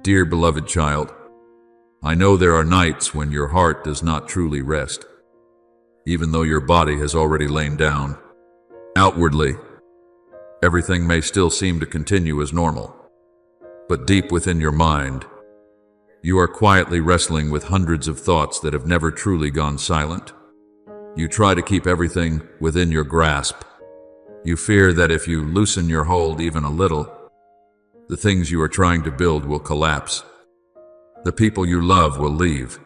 Dear beloved child, I know there are nights when your heart does not truly rest, even though your body has already lain down. Outwardly, everything may still seem to continue as normal, but deep within your mind, you are quietly wrestling with hundreds of thoughts that have never truly gone silent. You try to keep everything within your grasp. You fear that if you loosen your hold even a little, the things you are trying to build will collapse. The people you love will leave,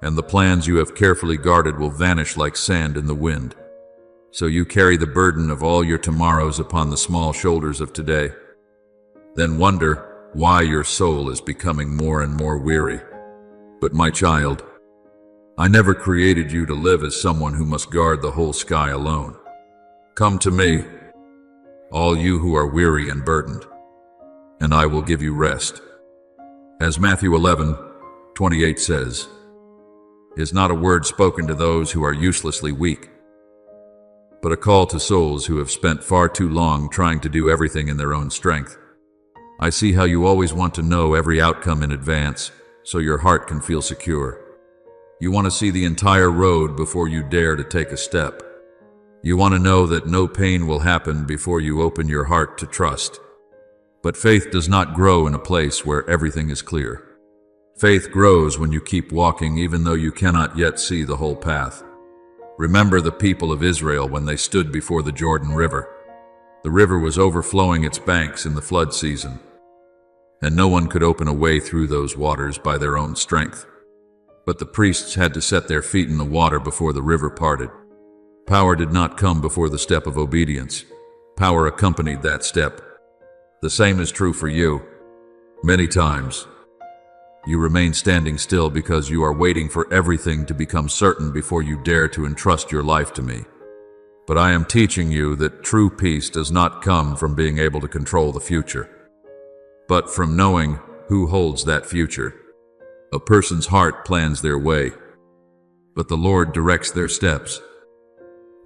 and the plans you have carefully guarded will vanish like sand in the wind. So you carry the burden of all your tomorrows upon the small shoulders of today. Then wonder why your soul is becoming more and more weary. But my child, I never created you to live as someone who must guard the whole sky alone. Come to me, all you who are weary and burdened, and I will give you rest. As Matthew 11:28 says, is not a word spoken to those who are uselessly weak, but a call to souls who have spent far too long trying to do everything in their own strength. I see how you always want to know every outcome in advance, so your heart can feel secure. You want to see the entire road before you dare to take a step. You want to know that no pain will happen before you open your heart to trust. But faith does not grow in a place where everything is clear. Faith grows when you keep walking even though you cannot yet see the whole path. Remember the people of Israel when they stood before the Jordan River. The river was overflowing its banks in the flood season, and no one could open a way through those waters by their own strength. But the priests had to set their feet in the water before the river parted. Power did not come before the step of obedience. Power accompanied that step. The same is true for you. Many times, you remain standing still because you are waiting for everything to become certain before you dare to entrust your life to me. But I am teaching you that true peace does not come from being able to control the future, but from knowing who holds that future. A person's heart plans their way, but the Lord directs their steps.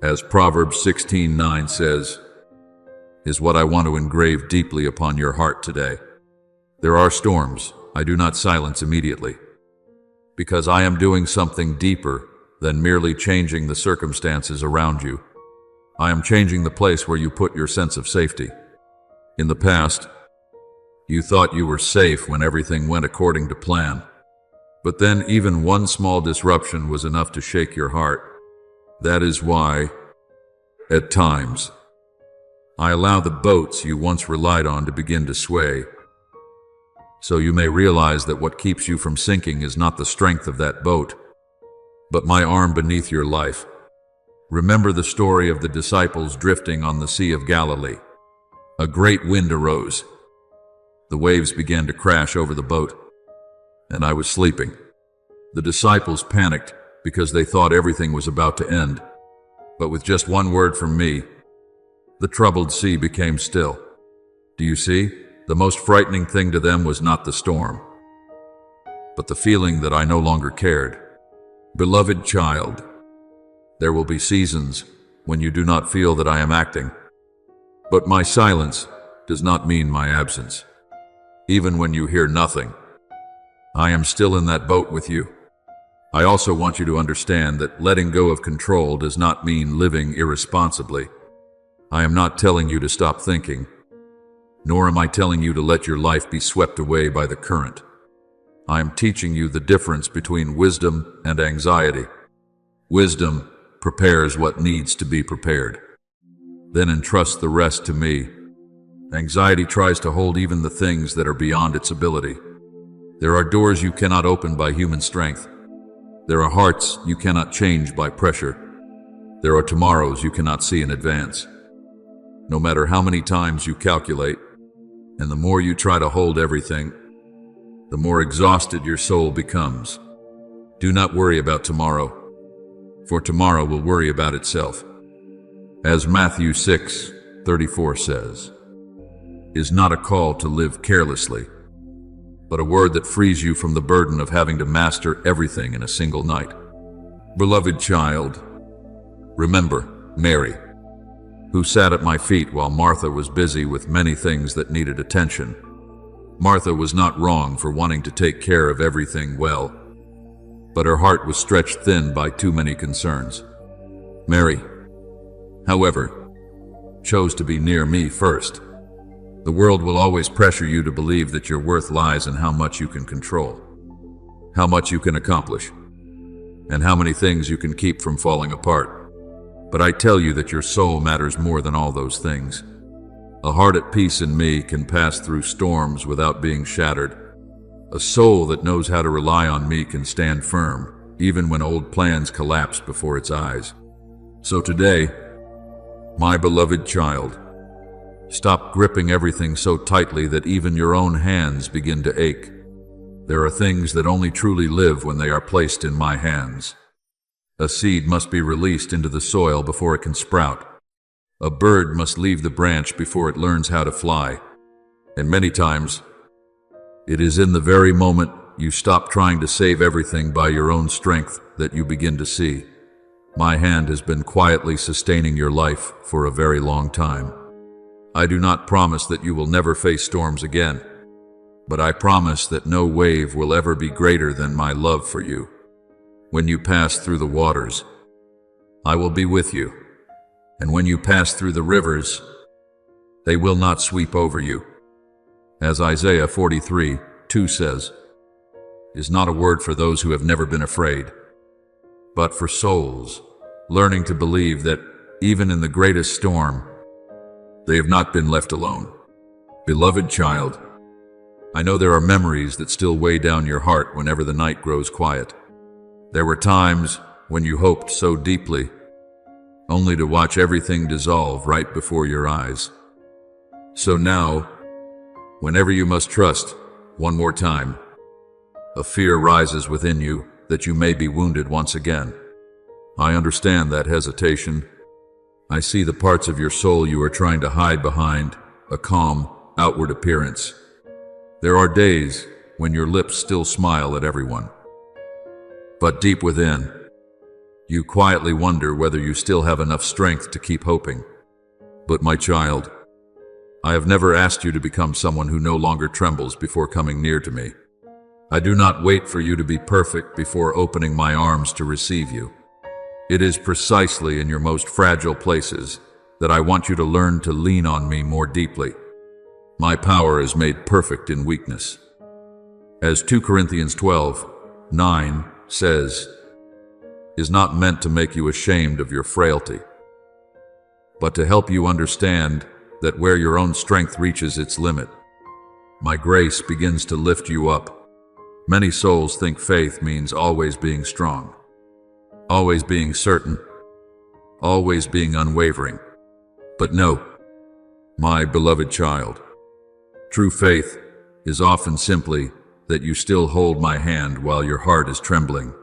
As Proverbs 16:9 says, is what I want to engrave deeply upon your heart today. There are storms I do not silence immediately, because I am doing something deeper than merely changing the circumstances around you. I am changing the place where you put your sense of safety. In the past, you thought you were safe when everything went according to plan, but then even one small disruption was enough to shake your heart. That is why, at times, I allow the boats you once relied on to begin to sway, so you may realize that what keeps you from sinking is not the strength of that boat, but my arm beneath your life. Remember the story of the disciples drifting on the Sea of Galilee. A great wind arose. The waves began to crash over the boat, and I was sleeping. The disciples panicked because they thought everything was about to end, but with just one word from me, the troubled sea became still. Do you see? The most frightening thing to them was not the storm, but the feeling that I no longer cared. Beloved child, there will be seasons when you do not feel that I am acting, but my silence does not mean my absence. Even when you hear nothing, I am still in that boat with you. I also want you to understand that letting go of control does not mean living irresponsibly. I am not telling you to stop thinking, nor am I telling you to let your life be swept away by the current. I am teaching you the difference between wisdom and anxiety. Wisdom prepares what needs to be prepared, then entrusts the rest to me. Anxiety tries to hold even the things that are beyond its ability. There are doors you cannot open by human strength. There are hearts you cannot change by pressure. There are tomorrows you cannot see in advance. No matter how many times you calculate, and the more you try to hold everything, the more exhausted your soul becomes. Do not worry about tomorrow, for tomorrow will worry about itself. As Matthew 6:34 says, is not a call to live carelessly, but a word that frees you from the burden of having to master everything in a single night. Beloved child, remember Mary, who sat at my feet while Martha was busy with many things that needed attention. Martha was not wrong for wanting to take care of everything well, but her heart was stretched thin by too many concerns. Mary, however, chose to be near me first. The world will always pressure you to believe that your worth lies in how much you can control, how much you can accomplish, and how many things you can keep from falling apart. But I tell you that your soul matters more than all those things. A heart at peace in me can pass through storms without being shattered. A soul that knows how to rely on me can stand firm, even when old plans collapse before its eyes. So today, my beloved child, stop gripping everything so tightly that even your own hands begin to ache. There are things that only truly live when they are placed in my hands. A seed must be released into the soil before it can sprout. A bird must leave the branch before it learns how to fly. And many times, it is in the very moment you stop trying to save everything by your own strength that you begin to see. My hand has been quietly sustaining your life for a very long time. I do not promise that you will never face storms again, but I promise that no wave will ever be greater than my love for you. When you pass through the waters, I will be with you. And when you pass through the rivers, they will not sweep over you. As Isaiah 43:2 says, is not a word for those who have never been afraid, but for souls learning to believe that even in the greatest storm, they have not been left alone. Beloved child, I know there are memories that still weigh down your heart whenever the night grows quiet. There were times when you hoped so deeply, only to watch everything dissolve right before your eyes. So now, whenever you must trust one more time, a fear rises within you that you may be wounded once again. I understand that hesitation. I see the parts of your soul you are trying to hide behind a calm, outward appearance. There are days when your lips still smile at everyone, but deep within, you quietly wonder whether you still have enough strength to keep hoping. But my child, I have never asked you to become someone who no longer trembles before coming near to me. I do not wait for you to be perfect before opening my arms to receive you. It is precisely in your most fragile places that I want you to learn to lean on me more deeply. My power is made perfect in weakness. As 2 Corinthians 12:9 says, is not meant to make you ashamed of your frailty, but to help you understand that where your own strength reaches its limit, my grace begins to lift you up. Many souls think faith means always being strong, always being certain, always being unwavering. But no, my beloved child, true faith is often simply that you still hold my hand while your heart is trembling.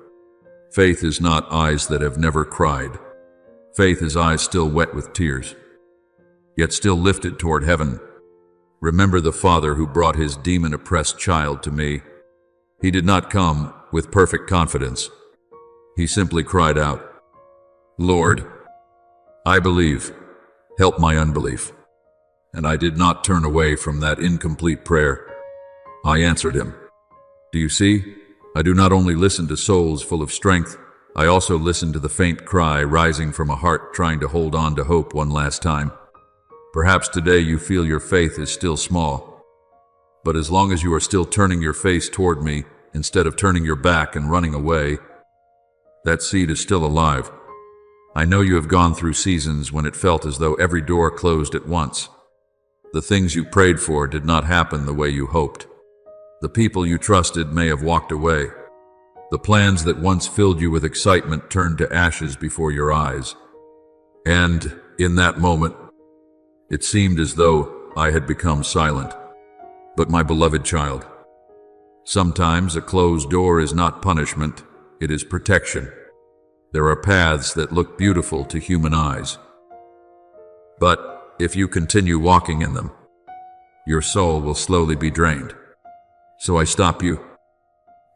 Faith is not eyes that have never cried. Faith is eyes still wet with tears, yet still lifted toward heaven. Remember the father who brought his demon-oppressed child to me. He did not come with perfect confidence. He simply cried out, Lord, I believe, help my unbelief. And I did not turn away from that incomplete prayer. I answered him. Do you see? I do not only listen to souls full of strength, I also listen to the faint cry rising from a heart trying to hold on to hope one last time. Perhaps today you feel your faith is still small, but as long as you are still turning your face toward me instead of turning your back and running away, that seed is still alive. I know you have gone through seasons when it felt as though every door closed at once. The things you prayed for did not happen the way you hoped. The people you trusted may have walked away. The plans that once filled you with excitement turned to ashes before your eyes. And in that moment, it seemed as though I had become silent. But my beloved child, sometimes a closed door is not punishment, it is protection. There are paths that look beautiful to human eyes, but if you continue walking in them, your soul will slowly be drained. So I stop you,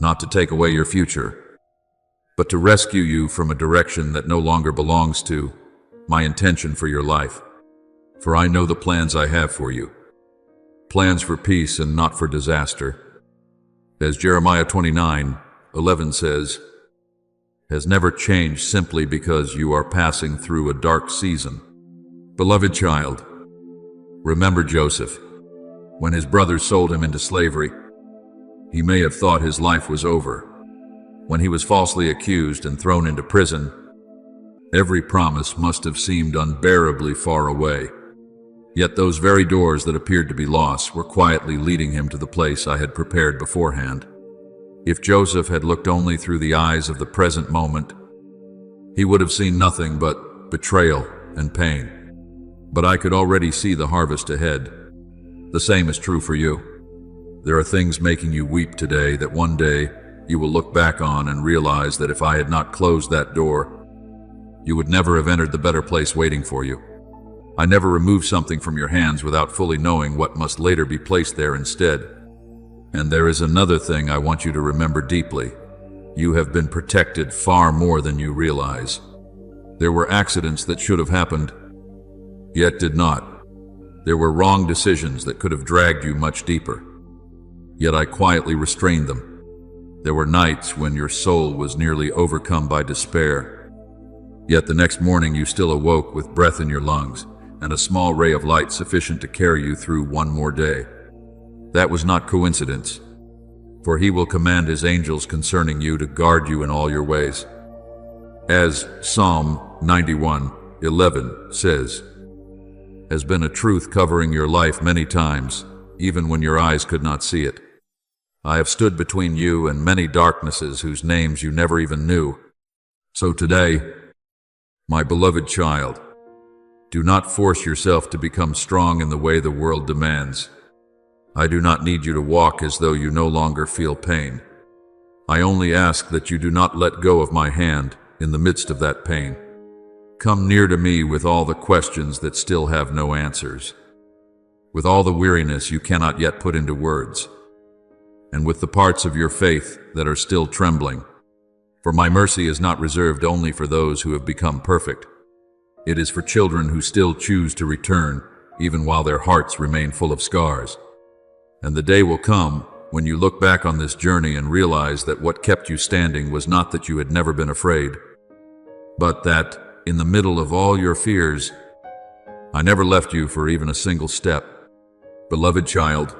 not to take away your future, but to rescue you from a direction that no longer belongs to my intention for your life. For I know the plans I have for you. plans for peace and not for disaster. As Jeremiah 29:11 says, has never changed simply because you are passing through a dark season. Beloved child, remember Joseph. When his brothers sold him into slavery, he may have thought his life was over. When he was falsely accused and thrown into prison, every promise must have seemed unbearably far away. Yet those very doors that appeared to be lost were quietly leading him to the place I had prepared beforehand. If Joseph had looked only through the eyes of the present moment, he would have seen nothing but betrayal and pain. But I could already see the harvest ahead. The same is true for you. There are things making you weep today that one day you will look back on and realize that if I had not closed that door, you would never have entered the better place waiting for you. I never remove something from your hands without fully knowing what must later be placed there instead. And there is another thing I want you to remember deeply. You have been protected far more than you realize. There were accidents that should have happened, yet did not. There were wrong decisions that could have dragged you much deeper, yet I quietly restrained them. There were nights when your soul was nearly overcome by despair, yet the next morning you still awoke with breath in your lungs and a small ray of light sufficient to carry you through one more day. That was not coincidence, for he will command his angels concerning you to guard you in all your ways. As Psalm 91:11 says, has been a truth covering your life many times, even when your eyes could not see it. I have stood between you and many darknesses whose names you never even knew. So today, my beloved child, do not force yourself to become strong in the way the world demands. I do not need you to walk as though you no longer feel pain. I only ask that you do not let go of my hand in the midst of that pain. Come near to me with all the questions that still have no answers, with all the weariness you cannot yet put into words, and with the parts of your faith that are still trembling. For my mercy is not reserved only for those who have become perfect. It is for children who still choose to return, even while their hearts remain full of scars. And the day will come when you look back on this journey and realize that what kept you standing was not that you had never been afraid, but that, in the middle of all your fears, I never left you for even a single step. Beloved child,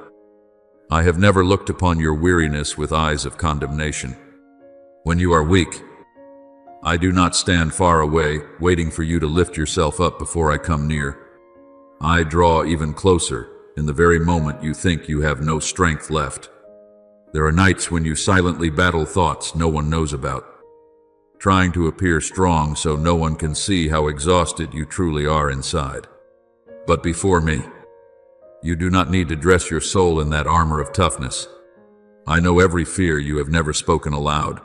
I have never looked upon your weariness with eyes of condemnation. When you are weak, I do not stand far away, waiting for you to lift yourself up before I come near. I draw even closer in the very moment you think you have no strength left. There are nights when you silently battle thoughts no one knows about, trying to appear strong so no one can see how exhausted you truly are inside. But before me, you do not need to dress your soul in that armor of toughness. I know every fear you have never spoken aloud.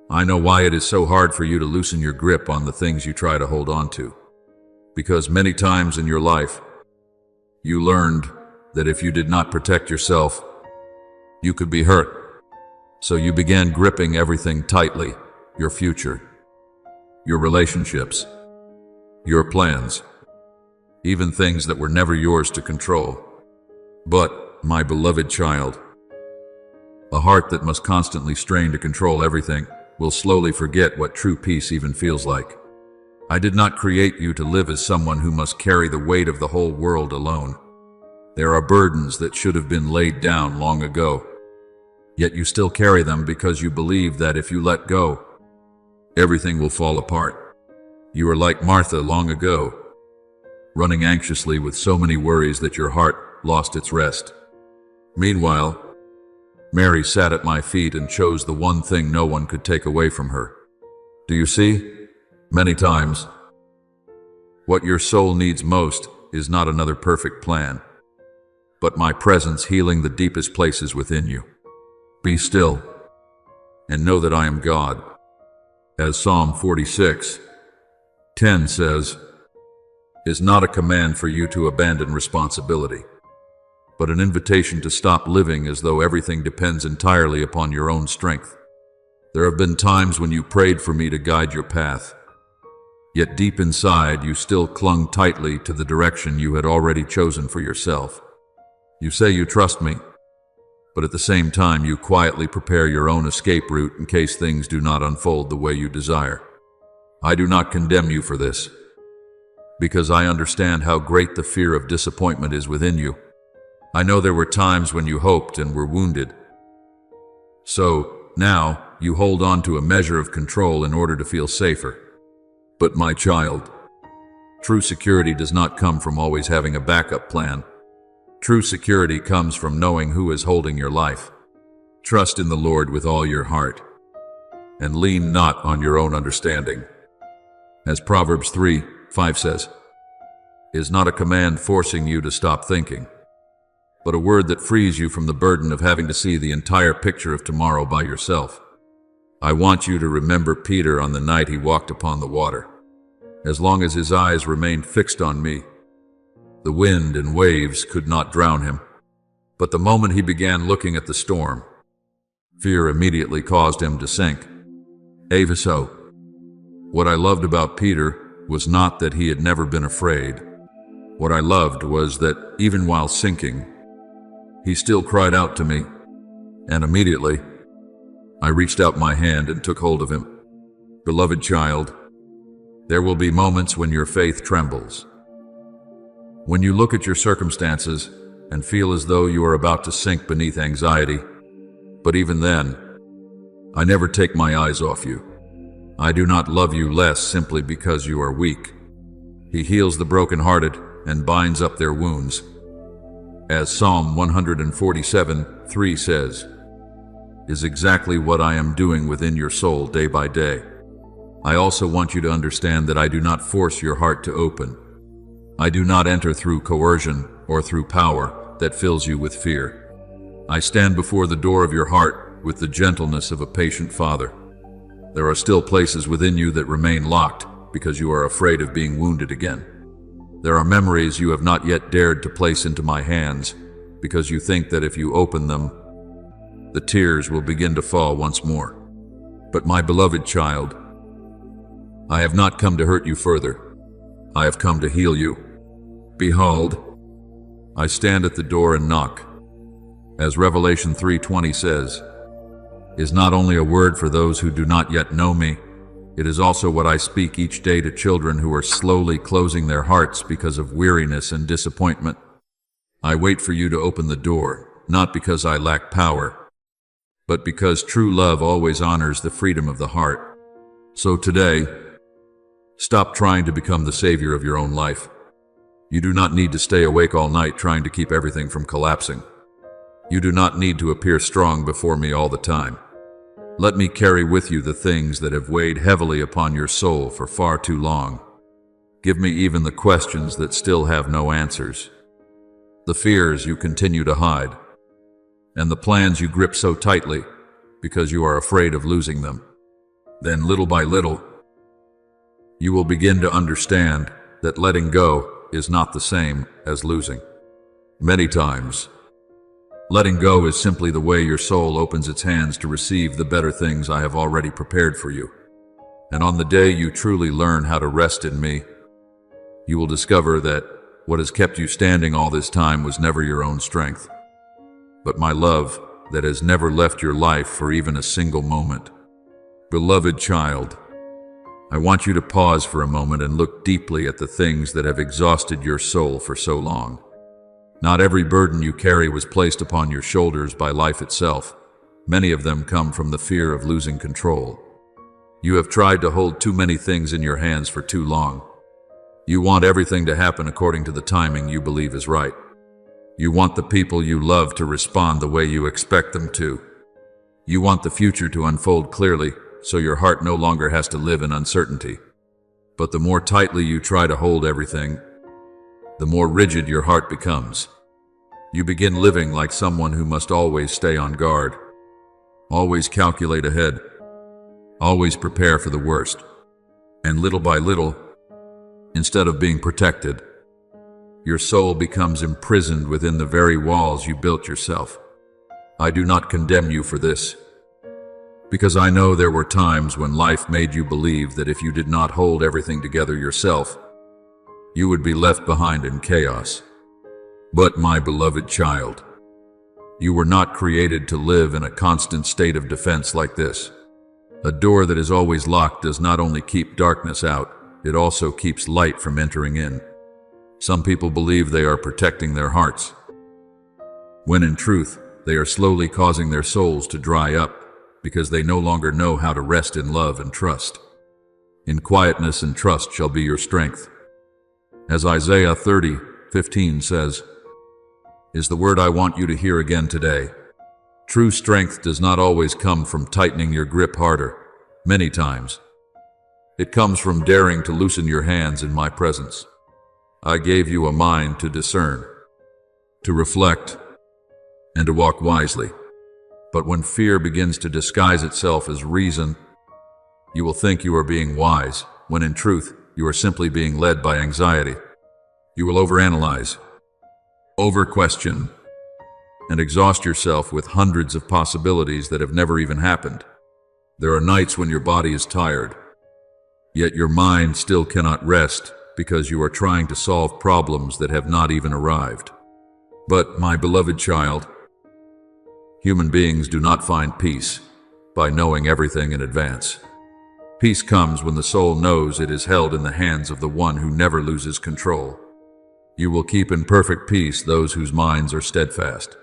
I know why it is so hard for you to loosen your grip on the things you try to hold on to. Because many times in your life, you learned that if you did not protect yourself, you could be hurt. So you began gripping everything tightly, your future, your relationships, your plans, even things that were never yours to control. But, my beloved child, a heart that must constantly strain to control everything will slowly forget what true peace even feels like. I did not create you to live as someone who must carry the weight of the whole world alone. There are burdens that should have been laid down long ago, yet you still carry them because you believe that if you let go, everything will fall apart. You are like Martha long ago, running anxiously with so many worries that your heart lost its rest. Meanwhile, Mary sat at my feet and chose the one thing no one could take away from her. Do you see? Many times, what your soul needs most is not another perfect plan, but my presence healing the deepest places within you. Be still, and know that I am God. As Psalm 46:10 says, is not a command for you to abandon responsibility, but an invitation to stop living as though everything depends entirely upon your own strength. There have been times when you prayed for me to guide your path, yet deep inside you still clung tightly to the direction you had already chosen for yourself. You say you trust me, but at the same time you quietly prepare your own escape route in case things do not unfold the way you desire. I do not condemn you for this, because I understand how great the fear of disappointment is within you. I know there were times when you hoped and were wounded. So, now, you hold on to a measure of control in order to feel safer. But my child, true security does not come from always having a backup plan. True security comes from knowing who is holding your life. Trust in the Lord with all your heart, and lean not on your own understanding. As Proverbs 3:5 says, is not a command forcing you to stop thinking, but a word that frees you from the burden of having to see the entire picture of tomorrow by yourself. I want you to remember Peter on the night he walked upon the water. As long as his eyes remained fixed on me, the wind and waves could not drown him. But the moment he began looking at the storm, fear immediately caused him to sink. Even so, what I loved about Peter was not that he had never been afraid. What I loved was that, even while sinking, he still cried out to me, and immediately, I reached out my hand and took hold of him. Beloved child, there will be moments when your faith trembles. When you look at your circumstances and feel as though you are about to sink beneath anxiety. But even then, I never take my eyes off you. I do not love you less simply because you are weak. He heals the brokenhearted and binds up their wounds. As Psalm 147:3 says, is exactly what I am doing within your soul day by day. I also want you to understand that I do not force your heart to open. I do not enter through coercion or through power that fills you with fear. I stand before the door of your heart with the gentleness of a patient father. There are still places within you that remain locked because you are afraid of being wounded again. There are memories you have not yet dared to place into my hands because you think that if you open them, the tears will begin to fall once more. But my beloved child, I have not come to hurt you further. I have come to heal you. Behold, I stand at the door and knock. As Revelation 3:20 says, is not only a word for those who do not yet know me, it is also what I speak each day to children who are slowly closing their hearts because of weariness and disappointment. I wait for you to open the door, not because I lack power, but because true love always honors the freedom of the heart. So today, stop trying to become the savior of your own life. You do not need to stay awake all night trying to keep everything from collapsing. You do not need to appear strong before me all the time. Let me carry with you the things that have weighed heavily upon your soul for far too long. Give me even the questions that still have no answers, the fears you continue to hide, and the plans you grip so tightly because you are afraid of losing them. Then little by little, you will begin to understand that letting go is not the same as losing. Many times, letting go is simply the way your soul opens its hands to receive the better things I have already prepared for you. And on the day you truly learn how to rest in me, you will discover that what has kept you standing all this time was never your own strength, but my love that has never left your life for even a single moment. Beloved child, I want you to pause for a moment and look deeply at the things that have exhausted your soul for so long. Not every burden you carry was placed upon your shoulders by life itself. Many of them come from the fear of losing control. You have tried to hold too many things in your hands for too long. You want everything to happen according to the timing you believe is right. You want the people you love to respond the way you expect them to. You want the future to unfold clearly, so your heart no longer has to live in uncertainty. But the more tightly you try to hold everything, the more rigid your heart becomes. You begin living like someone who must always stay on guard, always calculate ahead, always prepare for the worst. And little by little, instead of being protected, your soul becomes imprisoned within the very walls you built yourself. I do not condemn you for this, because I know there were times when life made you believe that if you did not hold everything together yourself, you would be left behind in chaos. But my beloved child, you were not created to live in a constant state of defense like this. A door that is always locked does not only keep darkness out, it also keeps light from entering in. Some people believe they are protecting their hearts, when in truth, they are slowly causing their souls to dry up because they no longer know how to rest in love and trust. In quietness and trust shall be your strength. As Isaiah 30:15 says, is the word I want you to hear again today. True strength does not always come from tightening your grip harder. Many times, it comes from daring to loosen your hands in my presence. I gave you a mind to discern, to reflect, and to walk wisely. But when fear begins to disguise itself as reason, you will think you are being wise, when in truth, you are simply being led by anxiety. You will overanalyze, over-question, and exhaust yourself with hundreds of possibilities that have never even happened. There are nights when your body is tired, yet your mind still cannot rest because you are trying to solve problems that have not even arrived. But, my beloved child, human beings do not find peace by knowing everything in advance. Peace comes when the soul knows it is held in the hands of the one who never loses control. You will keep in perfect peace those whose minds are steadfast,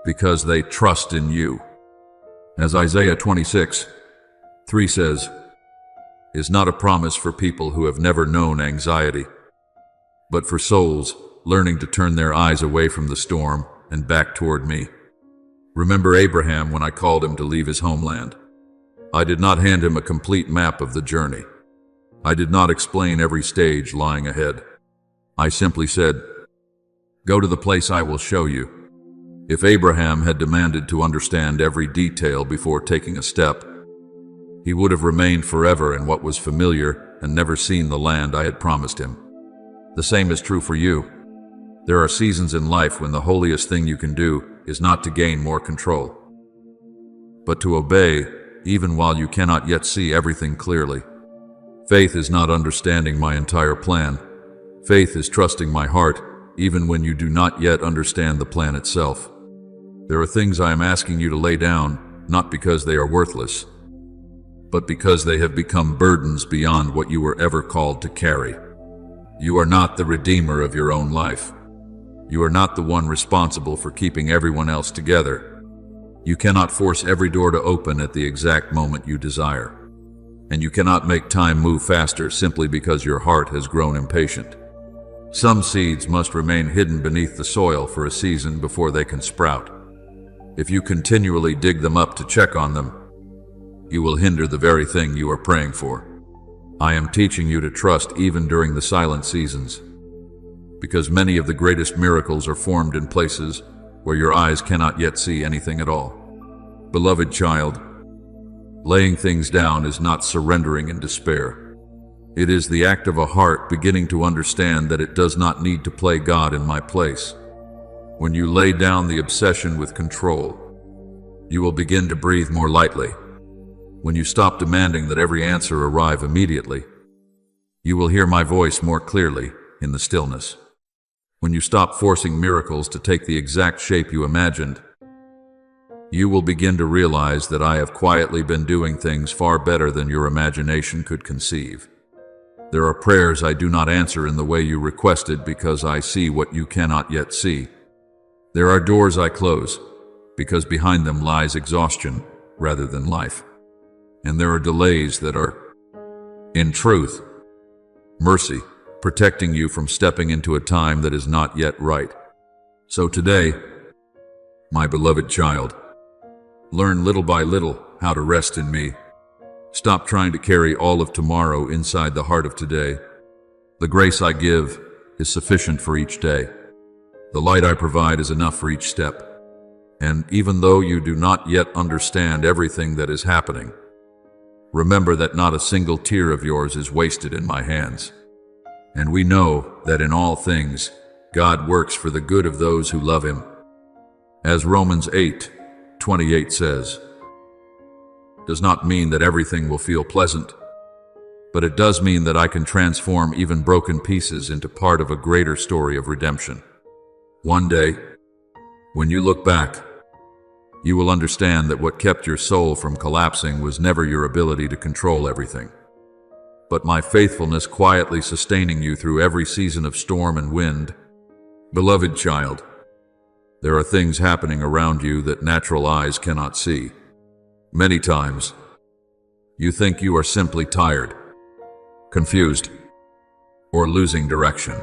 because they trust in you. As Isaiah 26:3 says, is not a promise for people who have never known anxiety, but for souls learning to turn their eyes away from the storm and back toward me. Remember Abraham when I called him to leave his homeland. I did not hand him a complete map of the journey. I did not explain every stage lying ahead. I simply said, go to the place I will show you. If Abraham had demanded to understand every detail before taking a step, he would have remained forever in what was familiar and never seen the land I had promised him. The same is true for you. There are seasons in life when the holiest thing you can do is not to gain more control, but to obey even while you cannot yet see everything clearly. Faith is not understanding my entire plan. Faith is trusting my heart even when you do not yet understand the plan itself. There are things I am asking you to lay down, not because they are worthless, but because they have become burdens beyond what you were ever called to carry. You are not the redeemer of your own life. You are not the one responsible for keeping everyone else together. You cannot force every door to open at the exact moment you desire. And you cannot make time move faster simply because your heart has grown impatient. Some seeds must remain hidden beneath the soil for a season before they can sprout. If you continually dig them up to check on them, you will hinder the very thing you are praying for. I am teaching you to trust even during the silent seasons, because many of the greatest miracles are formed in places where your eyes cannot yet see anything at all. Beloved child, laying things down is not surrendering in despair. It is the act of a heart beginning to understand that it does not need to play God in my place. When you lay down the obsession with control, you will begin to breathe more lightly. When you stop demanding that every answer arrive immediately, you will hear my voice more clearly in the stillness. When you stop forcing miracles to take the exact shape you imagined, you will begin to realize that I have quietly been doing things far better than your imagination could conceive. There are prayers I do not answer in the way you requested because I see what you cannot yet see. There are doors I close because behind them lies exhaustion rather than life. And there are delays that are, in truth, mercy, protecting you from stepping into a time that is not yet right. So today, my beloved child, learn little by little how to rest in me. Stop trying to carry all of tomorrow inside the heart of today. The grace I give is sufficient for each day. The light I provide is enough for each step. And even though you do not yet understand everything that is happening, remember that not a single tear of yours is wasted in my hands. And we know that in all things, God works for the good of those who love Him. As Romans 8:28 says, does not mean that everything will feel pleasant, but it does mean that I can transform even broken pieces into part of a greater story of redemption. One day, when you look back, you will understand that what kept your soul from collapsing was never your ability to control everything, but my faithfulness quietly sustaining you through every season of storm and wind. Beloved child, there are things happening around you that natural eyes cannot see. Many times, you think you are simply tired, confused, or losing direction.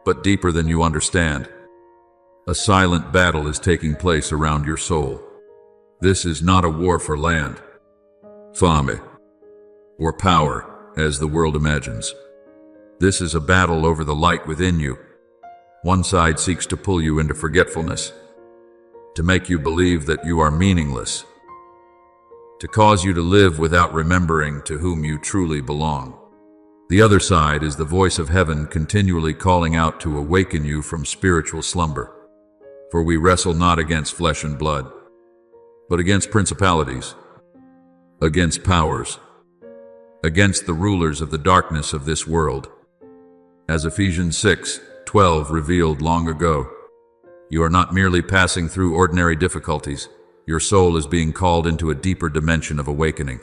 But deeper than you understand, a silent battle is taking place around your soul. This is not a war for land, fame, or power, as the world imagines. This is a battle over the light within you. One side seeks to pull you into forgetfulness, to make you believe that you are meaningless, to cause you to live without remembering to whom you truly belong. The other side is the voice of heaven continually calling out to awaken you from spiritual slumber. For we wrestle not against flesh and blood, but against principalities, against powers, against the rulers of the darkness of this world. As Ephesians 6:12 revealed long ago, you are not merely passing through ordinary difficulties. Your soul is being called into a deeper dimension of awakening.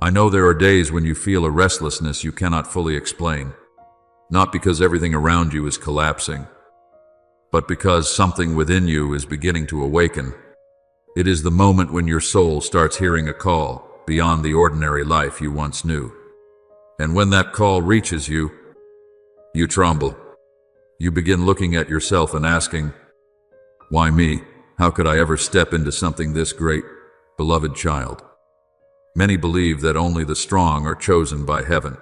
I know there are days when you feel a restlessness you cannot fully explain, not because everything around you is collapsing, but because something within you is beginning to awaken. It is the moment when your soul starts hearing a call beyond the ordinary life you once knew. And when that call reaches you, you tremble. You begin looking at yourself and asking, "Why me? How could I ever step into something this great?" Beloved child, many believe that only the strong are chosen by heaven.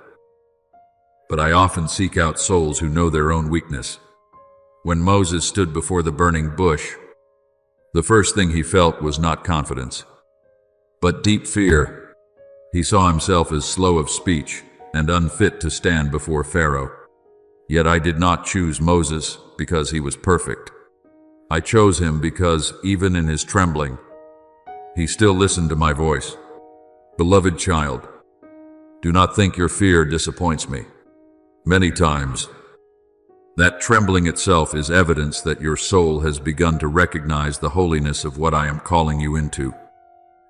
But I often seek out souls who know their own weakness. When Moses stood before the burning bush, the first thing he felt was not confidence, but deep fear. He saw himself as slow of speech and unfit to stand before Pharaoh. Yet I did not choose Moses because he was perfect. I chose him because, even in his trembling, he still listened to my voice. Beloved child, do not think your fear disappoints me. Many times, that trembling itself is evidence that your soul has begun to recognize the holiness of what I am calling you into.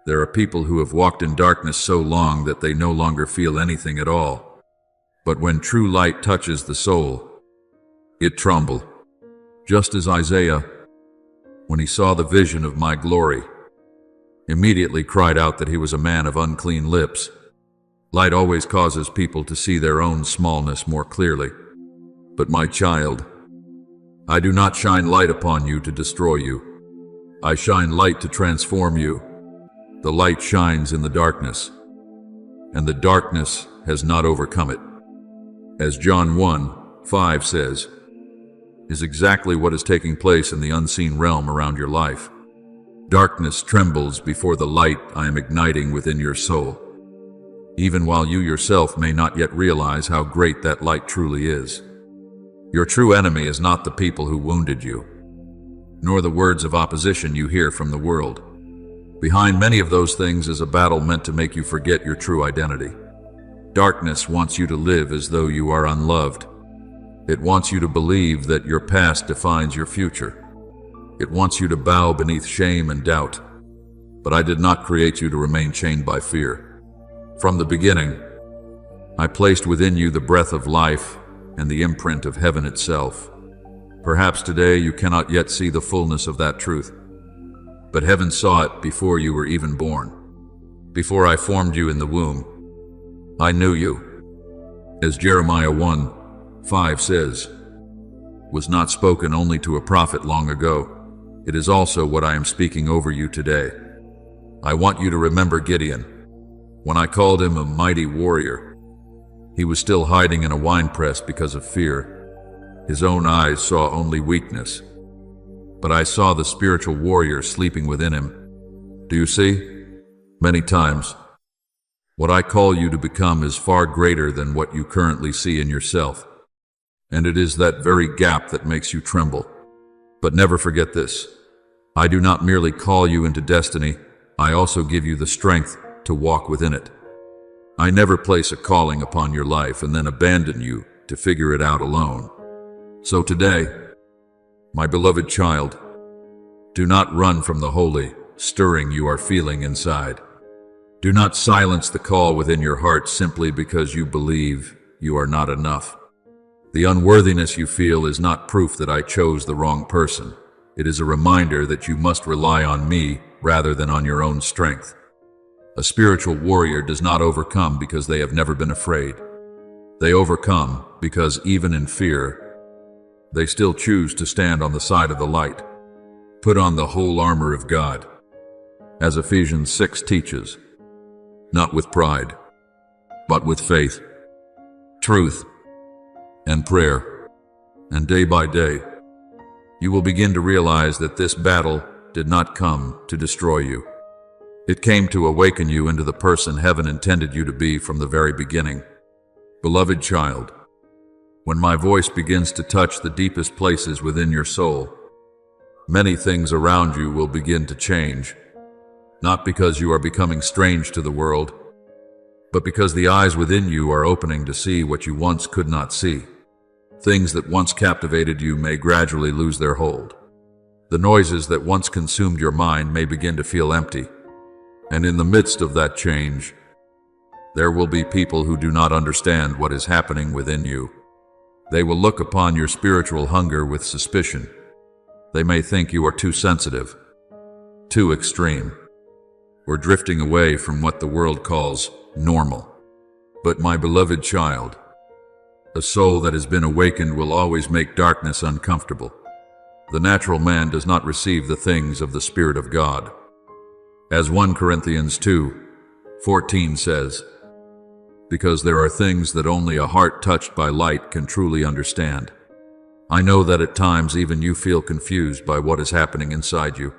There are people who have walked in darkness so long that they no longer feel anything at all. But when true light touches the soul, it trembles. Just as Isaiah, when he saw the vision of my glory, immediately cried out that he was a man of unclean lips. Light always causes people to see their own smallness more clearly. But my child, I do not shine light upon you to destroy you. I shine light to transform you. The light shines in the darkness, and the darkness has not overcome it. As John 1:5 says, is exactly what is taking place in the unseen realm around your life. Darkness trembles before the light I am igniting within your soul, even while you yourself may not yet realize how great that light truly is. Your true enemy is not the people who wounded you, nor the words of opposition you hear from the world. Behind many of those things is a battle meant to make you forget your true identity. Darkness wants you to live as though you are unloved. It wants you to believe that your past defines your future. It wants you to bow beneath shame and doubt. But I did not create you to remain chained by fear. From the beginning, I placed within you the breath of life and the imprint of heaven itself. Perhaps today you cannot yet see the fullness of that truth, but heaven saw it before you were even born. Before I formed you in the womb, I knew you. As Jeremiah 1:5 says, was not spoken only to a prophet long ago. It is also what I am speaking over you today. I want you to remember Gideon. When I called him a mighty warrior, he was still hiding in a winepress because of fear. His own eyes saw only weakness, but I saw the spiritual warrior sleeping within him. Do you see? Many times, what I call you to become is far greater than what you currently see in yourself. And it is that very gap that makes you tremble. But never forget this. I do not merely call you into destiny, I also give you the strength to walk within it. I never place a calling upon your life and then abandon you to figure it out alone. So today, My beloved child, do not run from the holy, stirring you are feeling inside. Do not silence the call within your heart simply because you believe you are not enough. The unworthiness you feel is not proof that I chose the wrong person. It is a reminder that you must rely on me rather than on your own strength. A spiritual warrior does not overcome because they have never been afraid. They overcome because even in fear, they still choose to stand on the side of the light. Put on the whole armor of God, as Ephesians 6 teaches, not with pride, but with faith, truth, and prayer. And day by day, you will begin to realize that this battle did not come to destroy you. It came to awaken you into the person heaven intended you to be from the very beginning. Beloved child, when my voice begins to touch the deepest places within your soul, many things around you will begin to change, not because you are becoming strange to the world, but because the eyes within you are opening to see what you once could not see. Things that once captivated you may gradually lose their hold. The noises that once consumed your mind may begin to feel empty. And in the midst of that change, there will be people who do not understand what is happening within you. They will look upon your spiritual hunger with suspicion. They may think you are too sensitive, too extreme, or drifting away from what the world calls normal. But my beloved child, a soul that has been awakened will always make darkness uncomfortable. The natural man does not receive the things of the Spirit of God. As 1 Corinthians 2:14 says, because there are things that only a heart touched by light can truly understand. I know that at times even you feel confused by what is happening inside you.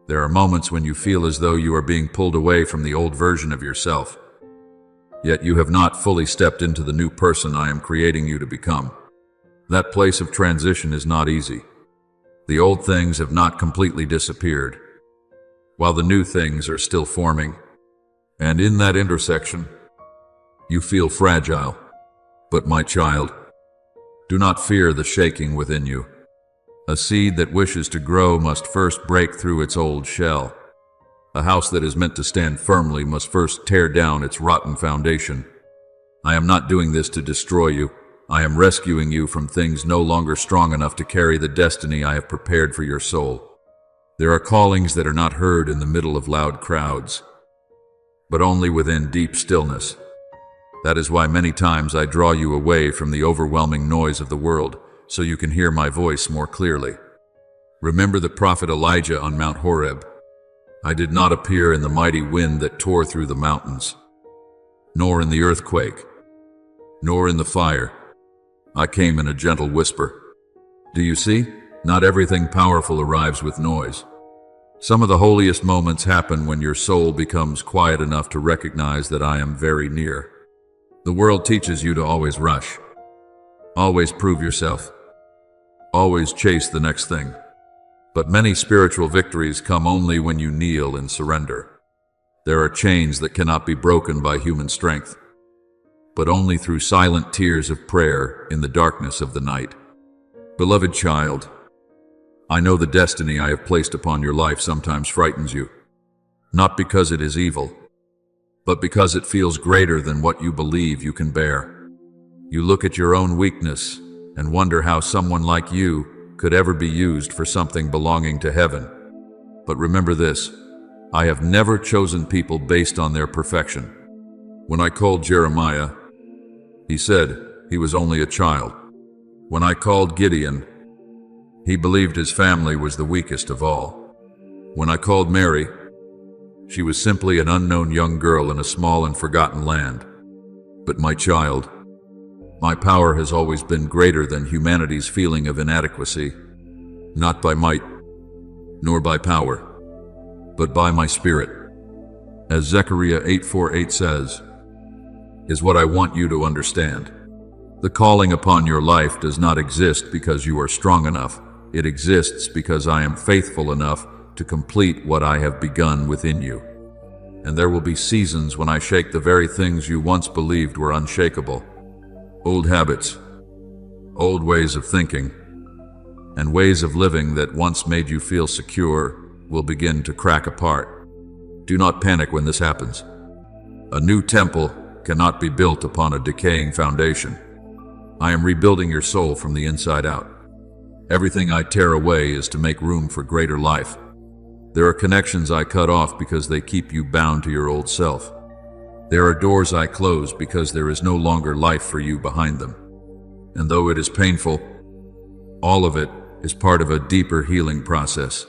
There are moments when you feel as though you are being pulled away from the old version of yourself. Yet you have not fully stepped into the new person I am creating you to become. That place of transition is not easy. The old things have not completely disappeared, while the new things are still forming. And in that intersection, you feel fragile. But my child, do not fear the shaking within you. A seed that wishes to grow must first break through its old shell. A house that is meant to stand firmly must first tear down its rotten foundation. I am not doing this to destroy you. I am rescuing you from things no longer strong enough to carry the destiny I have prepared for your soul. There are callings that are not heard in the middle of loud crowds, but only within deep stillness. That is why many times I draw you away from the overwhelming noise of the world, so you can hear my voice more clearly. Remember the prophet Elijah on Mount Horeb. I did not appear in the mighty wind that tore through the mountains, nor in the earthquake, nor in the fire. I came in a gentle whisper. Do you see? Not everything powerful arrives with noise. Some of the holiest moments happen when your soul becomes quiet enough to recognize that I am very near. The world teaches you to always rush, always prove yourself, always chase the next thing. But many spiritual victories come only when you kneel and surrender. There are chains that cannot be broken by human strength, but only through silent tears of prayer in the darkness of the night. Beloved child, I know the destiny I have placed upon your life sometimes frightens you, not because it is evil, but because it feels greater than what you believe you can bear. You look at your own weakness and wonder how someone like you could ever be used for something belonging to heaven. But remember this, I have never chosen people based on their perfection. When I called Jeremiah, he said he was only a child. When I called Gideon, he believed his family was the weakest of all. When I called Mary, she was simply an unknown young girl in a small and forgotten land. But my child, my power has always been greater than humanity's feeling of inadequacy, not by might, nor by power, but by my Spirit. As Zechariah 8:4-8 says, is what I want you to understand. The calling upon your life does not exist because you are strong enough. It exists because I am faithful enough to complete what I have begun within you. And there will be seasons when I shake the very things you once believed were unshakable. Old habits, old ways of thinking, and ways of living that once made you feel secure will begin to crack apart. Do not panic when this happens. A new temple cannot be built upon a decaying foundation. I am rebuilding your soul from the inside out. Everything I tear away is to make room for greater life. There are connections I cut off because they keep you bound to your old self. There are doors I close because there is no longer life for you behind them. And though it is painful, all of it is part of a deeper healing process.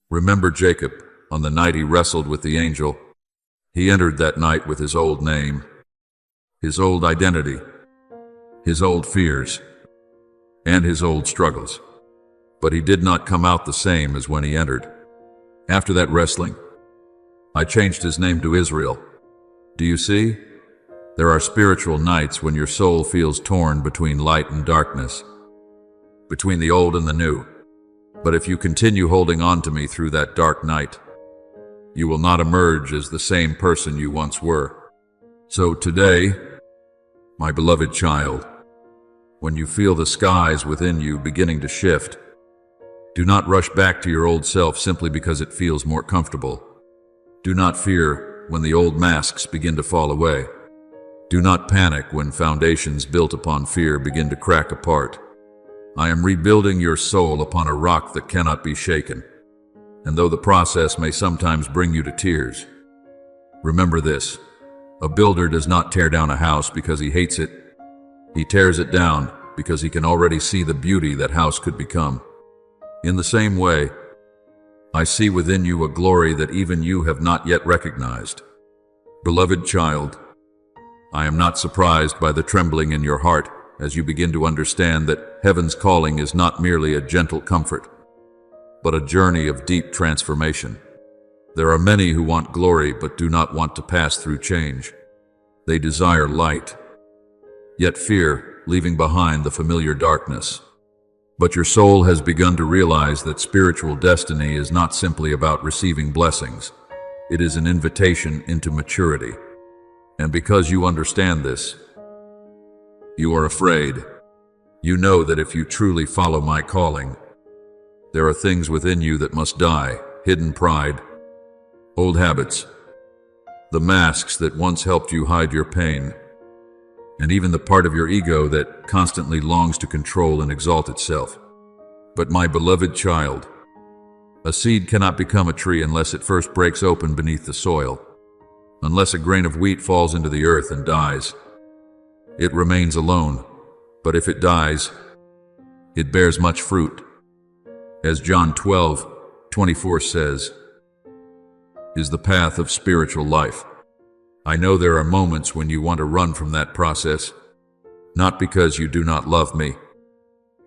Remember Jacob, on the night he wrestled with the angel. He entered that night with his old name, his old identity, his old fears, and his old struggles. But he did not come out the same as when he entered. After that wrestling, I changed his name to Israel. Do you see? There are spiritual nights when your soul feels torn between light and darkness, between the old and the new. But if you continue holding on to me through that dark night, you will not emerge as the same person you once were. So today, my beloved child, when you feel the skies within you beginning to shift, do not rush back to your old self simply because it feels more comfortable. Do not fear when the old masks begin to fall away. Do not panic when foundations built upon fear begin to crack apart. I am rebuilding your soul upon a rock that cannot be shaken. And though the process may sometimes bring you to tears, remember this: a builder does not tear down a house because he hates it. He tears it down because he can already see the beauty that house could become. In the same way, I see within you a glory that even you have not yet recognized. Beloved child, I am not surprised by the trembling in your heart as you begin to understand that heaven's calling is not merely a gentle comfort, but a journey of deep transformation. There are many who want glory but do not want to pass through change. They desire light, yet fear leaving behind the familiar darkness. But your soul has begun to realize that spiritual destiny is not simply about receiving blessings. It is an invitation into maturity. And because you understand this, you are afraid. You know that if you truly follow my calling, there are things within you that must die: hidden pride, old habits, the masks that once helped you hide your pain, and even the part of your ego that constantly longs to control and exalt itself. But my beloved child, a seed cannot become a tree unless it first breaks open beneath the soil. Unless a grain of wheat falls into the earth and dies, it remains alone. But if it dies, it bears much fruit. As John 12:24 says, is the path of spiritual life. I know there are moments when you want to run from that process, not because you do not love me,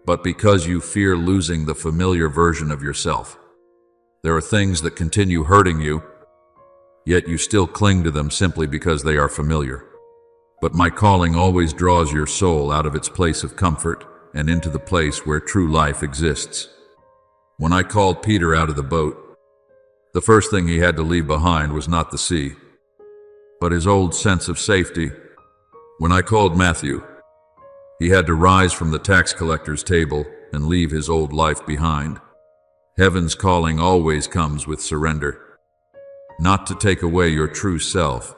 but because you fear losing the familiar version of yourself. There are things that continue hurting you, yet you still cling to them simply because they are familiar. But my calling always draws your soul out of its place of comfort and into the place where true life exists. When I called Peter out of the boat, the first thing he had to leave behind was not the sea, but his old sense of safety. When I called Matthew, he had to rise from the tax collector's table and leave his old life behind. Heaven's calling always comes with surrender, not to take away your true self,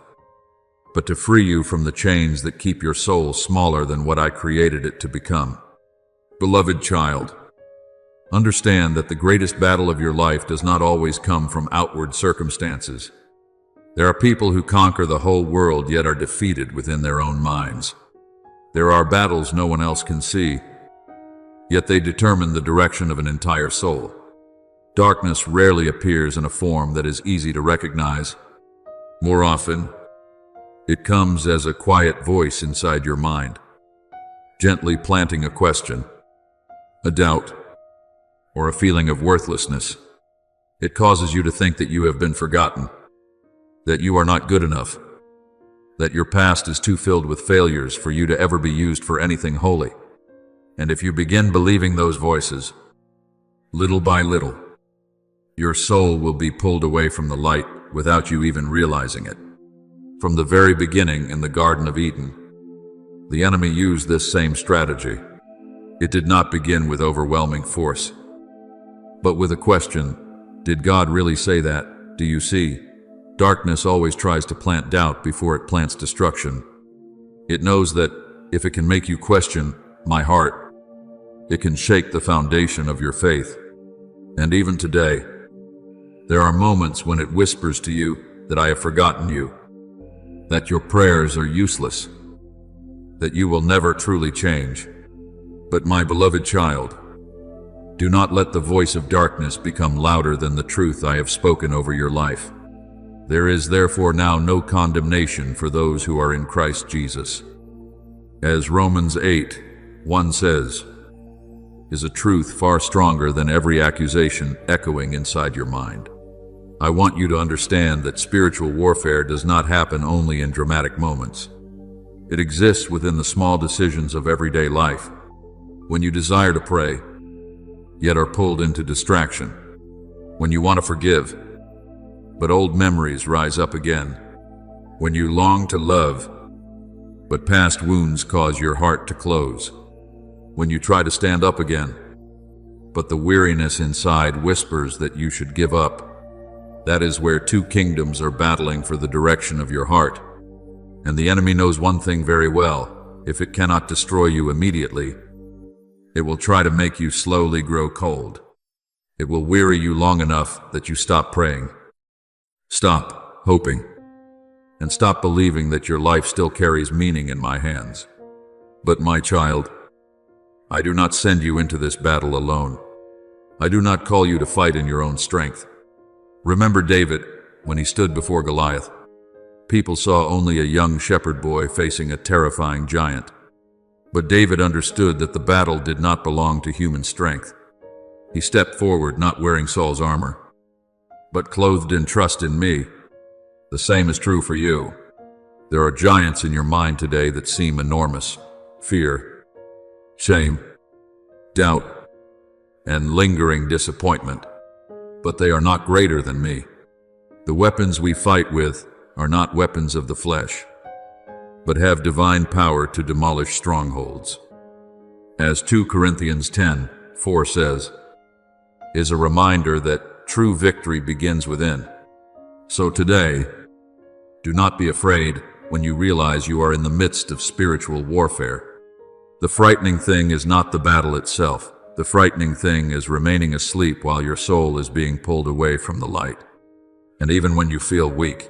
but to free you from the chains that keep your soul smaller than what I created it to become. Beloved child, understand that the greatest battle of your life does not always come from outward circumstances. There are people who conquer the whole world yet are defeated within their own minds. There are battles no one else can see, yet they determine the direction of an entire soul. Darkness rarely appears in a form that is easy to recognize. More often, it comes as a quiet voice inside your mind, gently planting a question, a doubt, or a feeling of worthlessness. It causes you to think that you have been forgotten, that you are not good enough, that your past is too filled with failures for you to ever be used for anything holy. And if you begin believing those voices, little by little, your soul will be pulled away from the light without you even realizing it. From the very beginning in the Garden of Eden, the enemy used this same strategy. It did not begin with overwhelming force, but with a question. Did God really say that? Do you see? Darkness always tries to plant doubt before it plants destruction. It knows that if it can make you question my heart, it can shake the foundation of your faith. And even today, there are moments when it whispers to you that I have forgotten you, that your prayers are useless, that you will never truly change. But my beloved child, do not let the voice of darkness become louder than the truth I have spoken over your life. There is therefore now no condemnation for those who are in Christ Jesus. As Romans 8:1 says, is a truth far stronger than every accusation echoing inside your mind. I want you to understand that spiritual warfare does not happen only in dramatic moments. It exists within the small decisions of everyday life. When you desire to pray, yet are pulled into distraction. When you want to forgive, but old memories rise up again. When you long to love, but past wounds cause your heart to close. When you try to stand up again, but the weariness inside whispers that you should give up. That is where two kingdoms are battling for the direction of your heart. And the enemy knows one thing very well. If it cannot destroy you immediately, it will try to make you slowly grow cold. It will weary you long enough that you stop praying, stop hoping, and stop believing that your life still carries meaning in my hands. But my child, I do not send you into this battle alone. I do not call you to fight in your own strength. Remember David, when he stood before Goliath. People saw only a young shepherd boy facing a terrifying giant. But David understood that the battle did not belong to human strength. He stepped forward not wearing Saul's armor, but clothed in trust in me. The same is true for you. There are giants in your mind today that seem enormous. Fear, shame, doubt, and lingering disappointment. But they are not greater than me. The weapons we fight with are not weapons of the flesh, but have divine power to demolish strongholds. As 2 Corinthians 10:4 says, is a reminder that true victory begins within. So today, do not be afraid when you realize you are in the midst of spiritual warfare. The frightening thing is not the battle itself. The frightening thing is remaining asleep while your soul is being pulled away from the light. And even when you feel weak,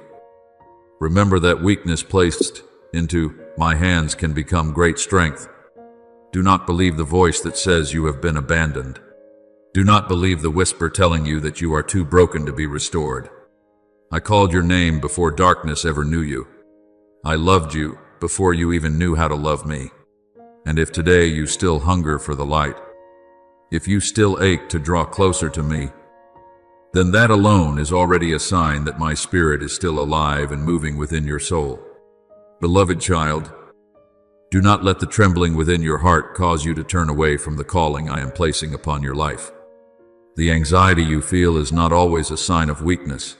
remember that weakness placed into my hands can become great strength. Do not believe the voice that says you have been abandoned. Do not believe the whisper telling you that you are too broken to be restored. I called your name before darkness ever knew you. I loved you before you even knew how to love me. And if today you still hunger for the light, if you still ache to draw closer to me, then that alone is already a sign that my spirit is still alive and moving within your soul. Beloved child, do not let the trembling within your heart cause you to turn away from the calling I am placing upon your life. The anxiety you feel is not always a sign of weakness.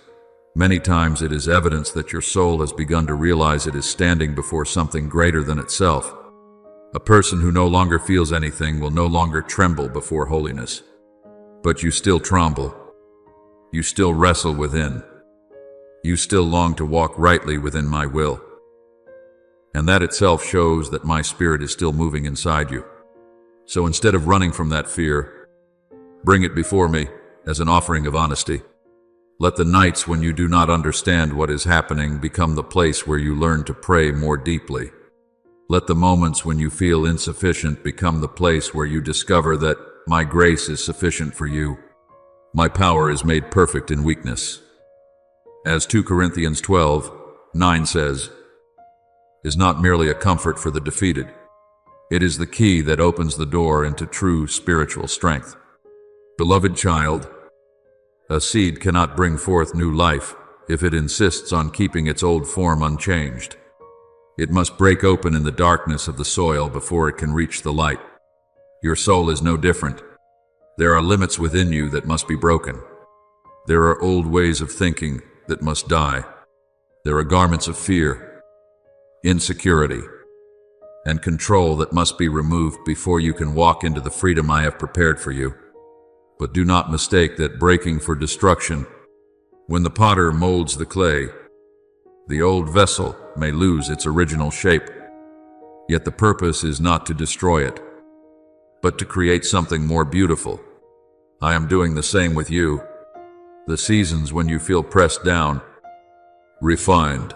Many times it is evidence that your soul has begun to realize it is standing before something greater than itself. A person who no longer feels anything will no longer tremble before holiness. But you still tremble. You still wrestle within. You still long to walk rightly within my will. And that itself shows that my spirit is still moving inside you. So instead of running from that fear, bring it before me as an offering of honesty. Let the nights when you do not understand what is happening become the place where you learn to pray more deeply. Let the moments when you feel insufficient become the place where you discover that my grace is sufficient for you. My power is made perfect in weakness. As 2 Corinthians 12:9 says, is not merely a comfort for the defeated. It is the key that opens the door into true spiritual strength. Beloved child, a seed cannot bring forth new life if it insists on keeping its old form unchanged. It must break open in the darkness of the soil before it can reach the light. Your soul is no different. There are limits within you that must be broken. There are old ways of thinking that must die. There are garments of fear, insecurity, and control that must be removed before you can walk into the freedom I have prepared for you. But do not mistake that breaking for destruction. When the potter molds the clay, the old vessel may lose its original shape. Yet the purpose is not to destroy it, but to create something more beautiful. I am doing the same with you. The seasons when you feel pressed down, refined,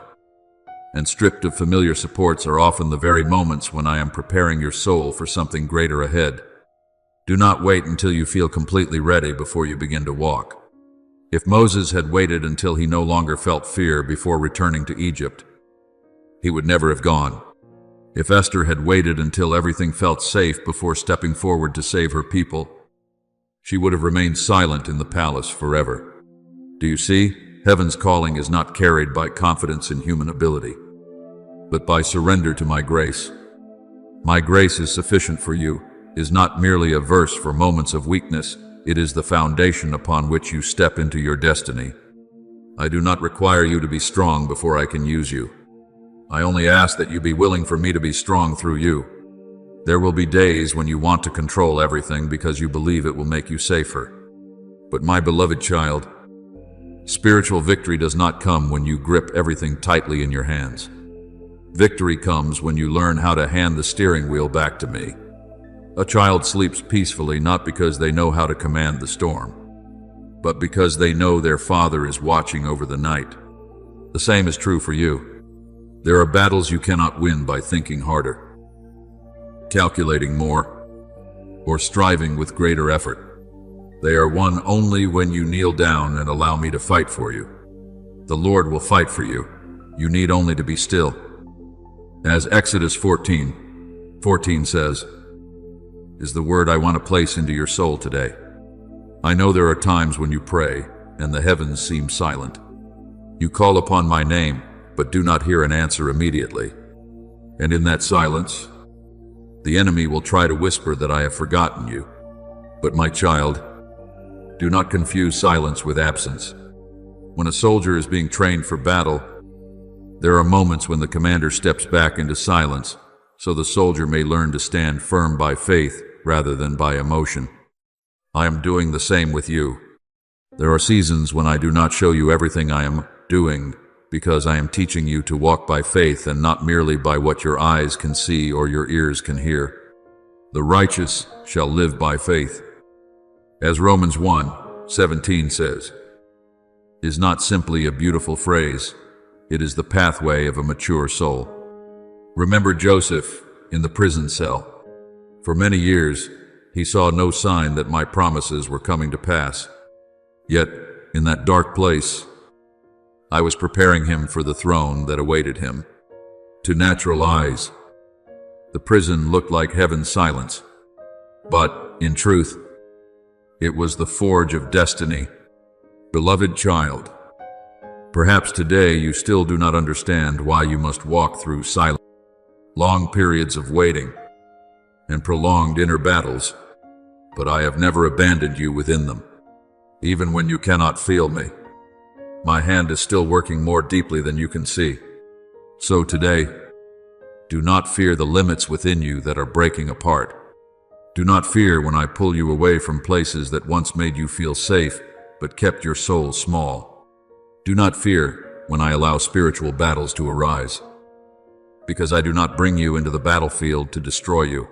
and stripped of familiar supports are often the very moments when I am preparing your soul for something greater ahead. Do not wait until you feel completely ready before you begin to walk. If Moses had waited until he no longer felt fear before returning to Egypt, he would never have gone. If Esther had waited until everything felt safe before stepping forward to save her people, she would have remained silent in the palace forever. Do you see? Heaven's calling is not carried by confidence in human ability, but by surrender to my grace. My grace is sufficient for you is not merely a verse for moments of weakness, it is the foundation upon which you step into your destiny. I do not require you to be strong before I can use you. I only ask that you be willing for me to be strong through you. There will be days when you want to control everything because you believe it will make you safer. But my beloved child, spiritual victory does not come when you grip everything tightly in your hands. Victory comes when you learn how to hand the steering wheel back to me. A child sleeps peacefully not because they know how to command the storm, but because they know their father is watching over the night. The same is true for you. There are battles you cannot win by thinking harder, calculating more, or striving with greater effort. They are won only when you kneel down and allow me to fight for you. The Lord will fight for you. You need only to be still. As Exodus 14:14 says, is the word I want to place into your soul today. I know there are times when you pray and the heavens seem silent. You call upon my name, but do not hear an answer immediately. And in that silence, the enemy will try to whisper that I have forgotten you. But my child, do not confuse silence with absence. When a soldier is being trained for battle, there are moments when the commander steps back into silence, so the soldier may learn to stand firm by faith rather than by emotion. I am doing the same with you. There are seasons when I do not show you everything I am doing, because I am teaching you to walk by faith and not merely by what your eyes can see or your ears can hear. The righteous shall live by faith. As Romans 1:17 says, is not simply a beautiful phrase, it is the pathway of a mature soul. Remember Joseph in the prison cell. For many years, he saw no sign that my promises were coming to pass. Yet, in that dark place, I was preparing him for the throne that awaited him. To natural eyes, the prison looked like heaven's silence. But, in truth, it was the forge of destiny. Beloved child, perhaps today you still do not understand why you must walk through silence, long periods of waiting, and prolonged inner battles, but I have never abandoned you within them. Even when you cannot feel me, my hand is still working more deeply than you can see. So today, do not fear the limits within you that are breaking apart. Do not fear when I pull you away from places that once made you feel safe, but kept your soul small. Do not fear when I allow spiritual battles to arise, because I do not bring you into the battlefield to destroy you.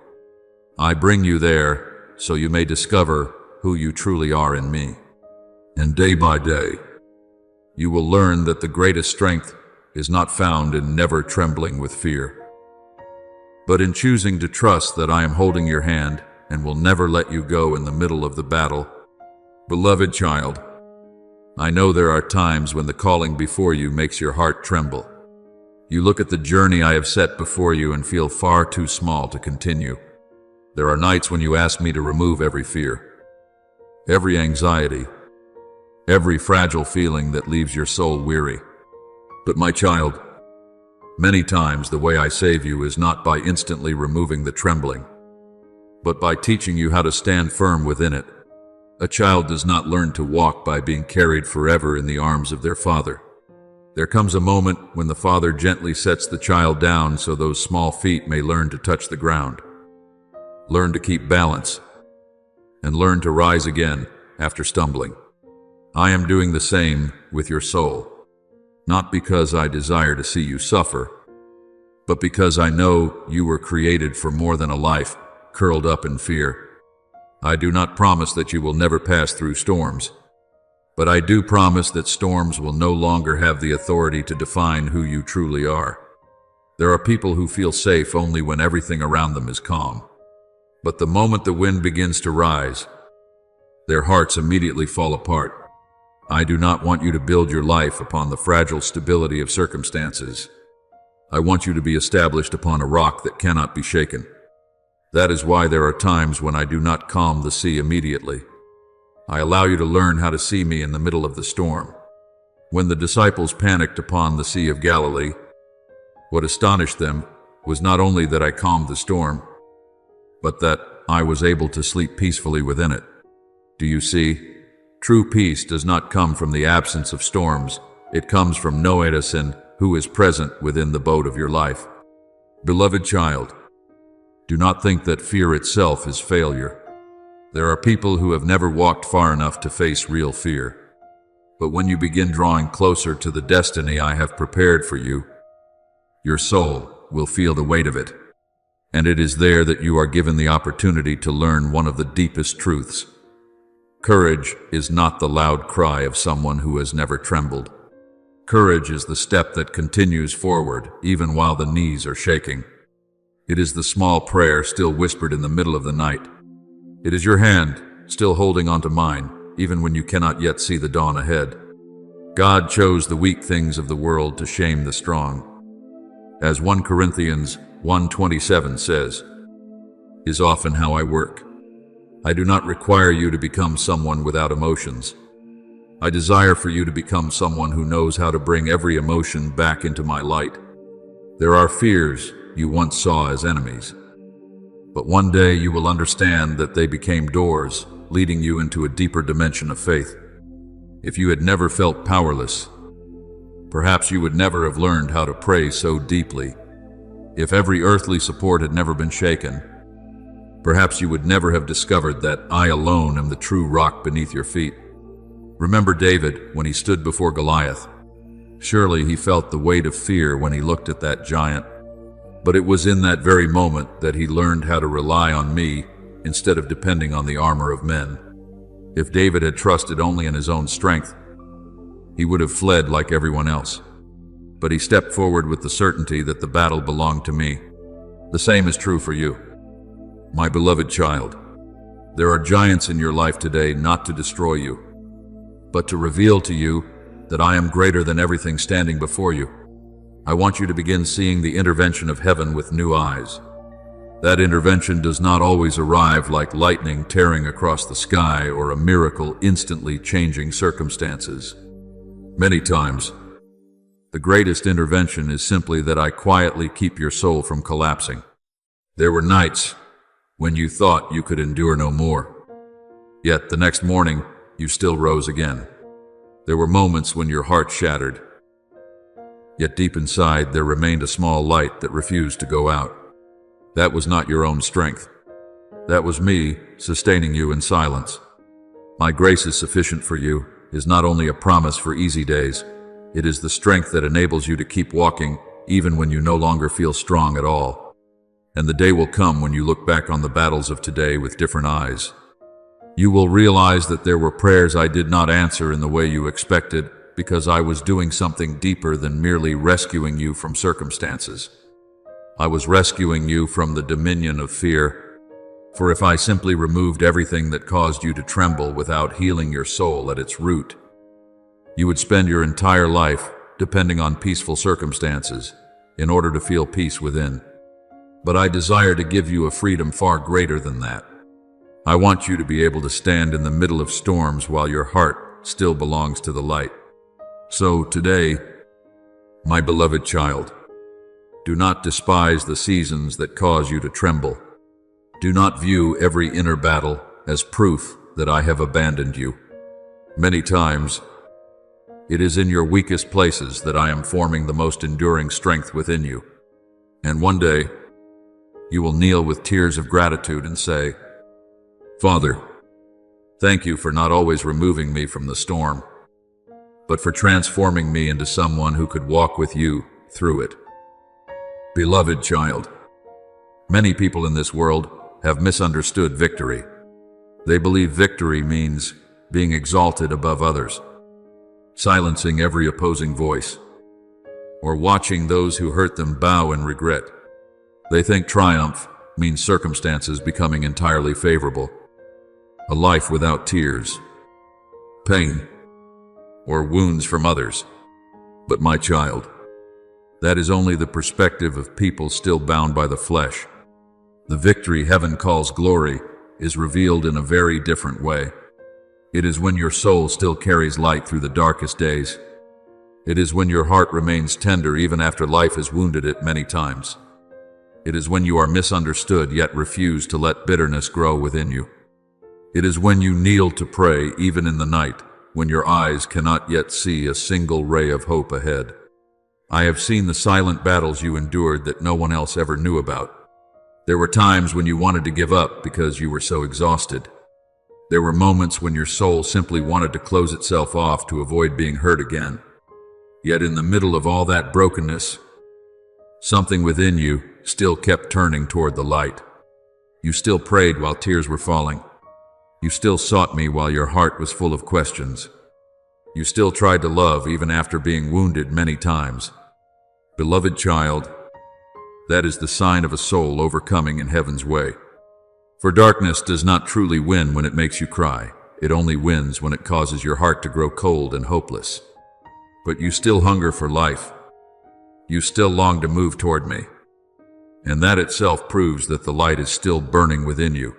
I bring you there so you may discover who you truly are in me. And day by day, you will learn that the greatest strength is not found in never trembling with fear, but in choosing to trust that I am holding your hand and will never let you go in the middle of the battle. Beloved child, I know there are times when the calling before you makes your heart tremble. You look at the journey I have set before you and feel far too small to continue. There are nights when you ask me to remove every fear, every anxiety, every fragile feeling that leaves your soul weary. But my child, many times the way I save you is not by instantly removing the trembling, but by teaching you how to stand firm within it. A child does not learn to walk by being carried forever in the arms of their father. There comes a moment when the father gently sets the child down so those small feet may learn to touch the ground, learn to keep balance, and learn to rise again after stumbling. I am doing the same with your soul, not because I desire to see you suffer, but because I know you were created for more than a life curled up in fear. I do not promise that you will never pass through storms, but I do promise that storms will no longer have the authority to define who you truly are. There are people who feel safe only when everything around them is calm. But the moment the wind begins to rise, their hearts immediately fall apart. I do not want you to build your life upon the fragile stability of circumstances. I want you to be established upon a rock that cannot be shaken. That is why there are times when I do not calm the sea immediately. I allow you to learn how to see me in the middle of the storm. When the disciples panicked upon the Sea of Galilee, what astonished them was not only that I calmed the storm, but that I was able to sleep peacefully within it. Do you see? True peace does not come from the absence of storms. It comes from knowing who is present within the boat of your life. Beloved child, do not think that fear itself is failure. There are people who have never walked far enough to face real fear. But when you begin drawing closer to the destiny I have prepared for you, your soul will feel the weight of it. And it is there that you are given the opportunity to learn one of the deepest truths. Courage is not the loud cry of someone who has never trembled. Courage is the step that continues forward even while the knees are shaking. It is the small prayer still whispered in the middle of the night. It is your hand still holding onto mine, even when you cannot yet see the dawn ahead. God chose the weak things of the world to shame the strong. As 1 Corinthians 1:27 says, is often how I work. I do not require you to become someone without emotions. I desire for you to become someone who knows how to bring every emotion back into my light. There are fears you once saw as enemies, but one day you will understand that they became doors, leading you into a deeper dimension of faith. If you had never felt powerless, perhaps you would never have learned how to pray so deeply. If every earthly support had never been shaken, perhaps you would never have discovered that I alone am the true rock beneath your feet. Remember David when he stood before Goliath. Surely he felt the weight of fear when he looked at that giant. But it was in that very moment that he learned how to rely on me instead of depending on the armor of men. If David had trusted only in his own strength, he would have fled like everyone else. But he stepped forward with the certainty that the battle belonged to me. The same is true for you. My beloved child, there are giants in your life today not to destroy you, but to reveal to you that I am greater than everything standing before you. I want you to begin seeing the intervention of heaven with new eyes. That intervention does not always arrive like lightning tearing across the sky or a miracle instantly changing circumstances. Many times, the greatest intervention is simply that I quietly keep your soul from collapsing. There were nights when you thought you could endure no more. Yet the next morning, you still rose again. There were moments when your heart shattered. Yet deep inside, there remained a small light that refused to go out. That was not your own strength. That was me sustaining you in silence. My grace is sufficient for you is not only a promise for easy days, it is the strength that enables you to keep walking even when you no longer feel strong at all. And the day will come when you look back on the battles of today with different eyes. You will realize that there were prayers I did not answer in the way you expected because I was doing something deeper than merely rescuing you from circumstances. I was rescuing you from the dominion of fear. For if I simply removed everything that caused you to tremble without healing your soul at its root, you would spend your entire life depending on peaceful circumstances in order to feel peace within. But I desire to give you a freedom far greater than that. I want you to be able to stand in the middle of storms while your heart still belongs to the light. So today, my beloved child, do not despise the seasons that cause you to tremble. Do not view every inner battle as proof that I have abandoned you. Many times, It is in your weakest places that I am forming the most enduring strength within you. And one day, you will kneel with tears of gratitude and say, Father, thank you for not always removing me from the storm, but for transforming me into someone who could walk with you through it. Beloved child, many people in this world have misunderstood victory. They believe victory means being exalted above others, silencing every opposing voice, or watching those who hurt them bow in regret. They think triumph means circumstances becoming entirely favorable, a life without tears, pain, or wounds from others. But my child, that is only the perspective of people still bound by the flesh. The victory heaven calls glory is revealed in a very different way. It is when your soul still carries light through the darkest days. It is when your heart remains tender even after life has wounded it many times. It is when you are misunderstood yet refuse to let bitterness grow within you. It is when you kneel to pray even in the night, when your eyes cannot yet see a single ray of hope ahead. I have seen the silent battles you endured that no one else ever knew about. There were times when you wanted to give up because you were so exhausted. There were moments when your soul simply wanted to close itself off to avoid being hurt again. Yet in the middle of all that brokenness, something within you still kept turning toward the light. You still prayed while tears were falling. You still sought me while your heart was full of questions. You still tried to love even after being wounded many times. Beloved child, that is the sign of a soul overcoming in heaven's way. For darkness does not truly win when it makes you cry. It only wins when it causes your heart to grow cold and hopeless. But you still hunger for life. You still long to move toward me. And that itself proves that the light is still burning within you.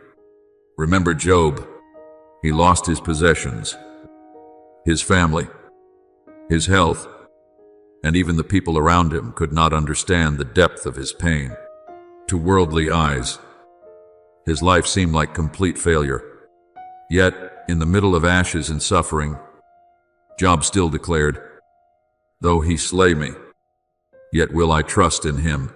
Remember Job. He lost his possessions, his family, his health, and even the people around him could not understand the depth of his pain. To worldly eyes, his life seemed like complete failure. Yet, in the middle of ashes and suffering, Job still declared, Though he slay me, yet will I trust in him.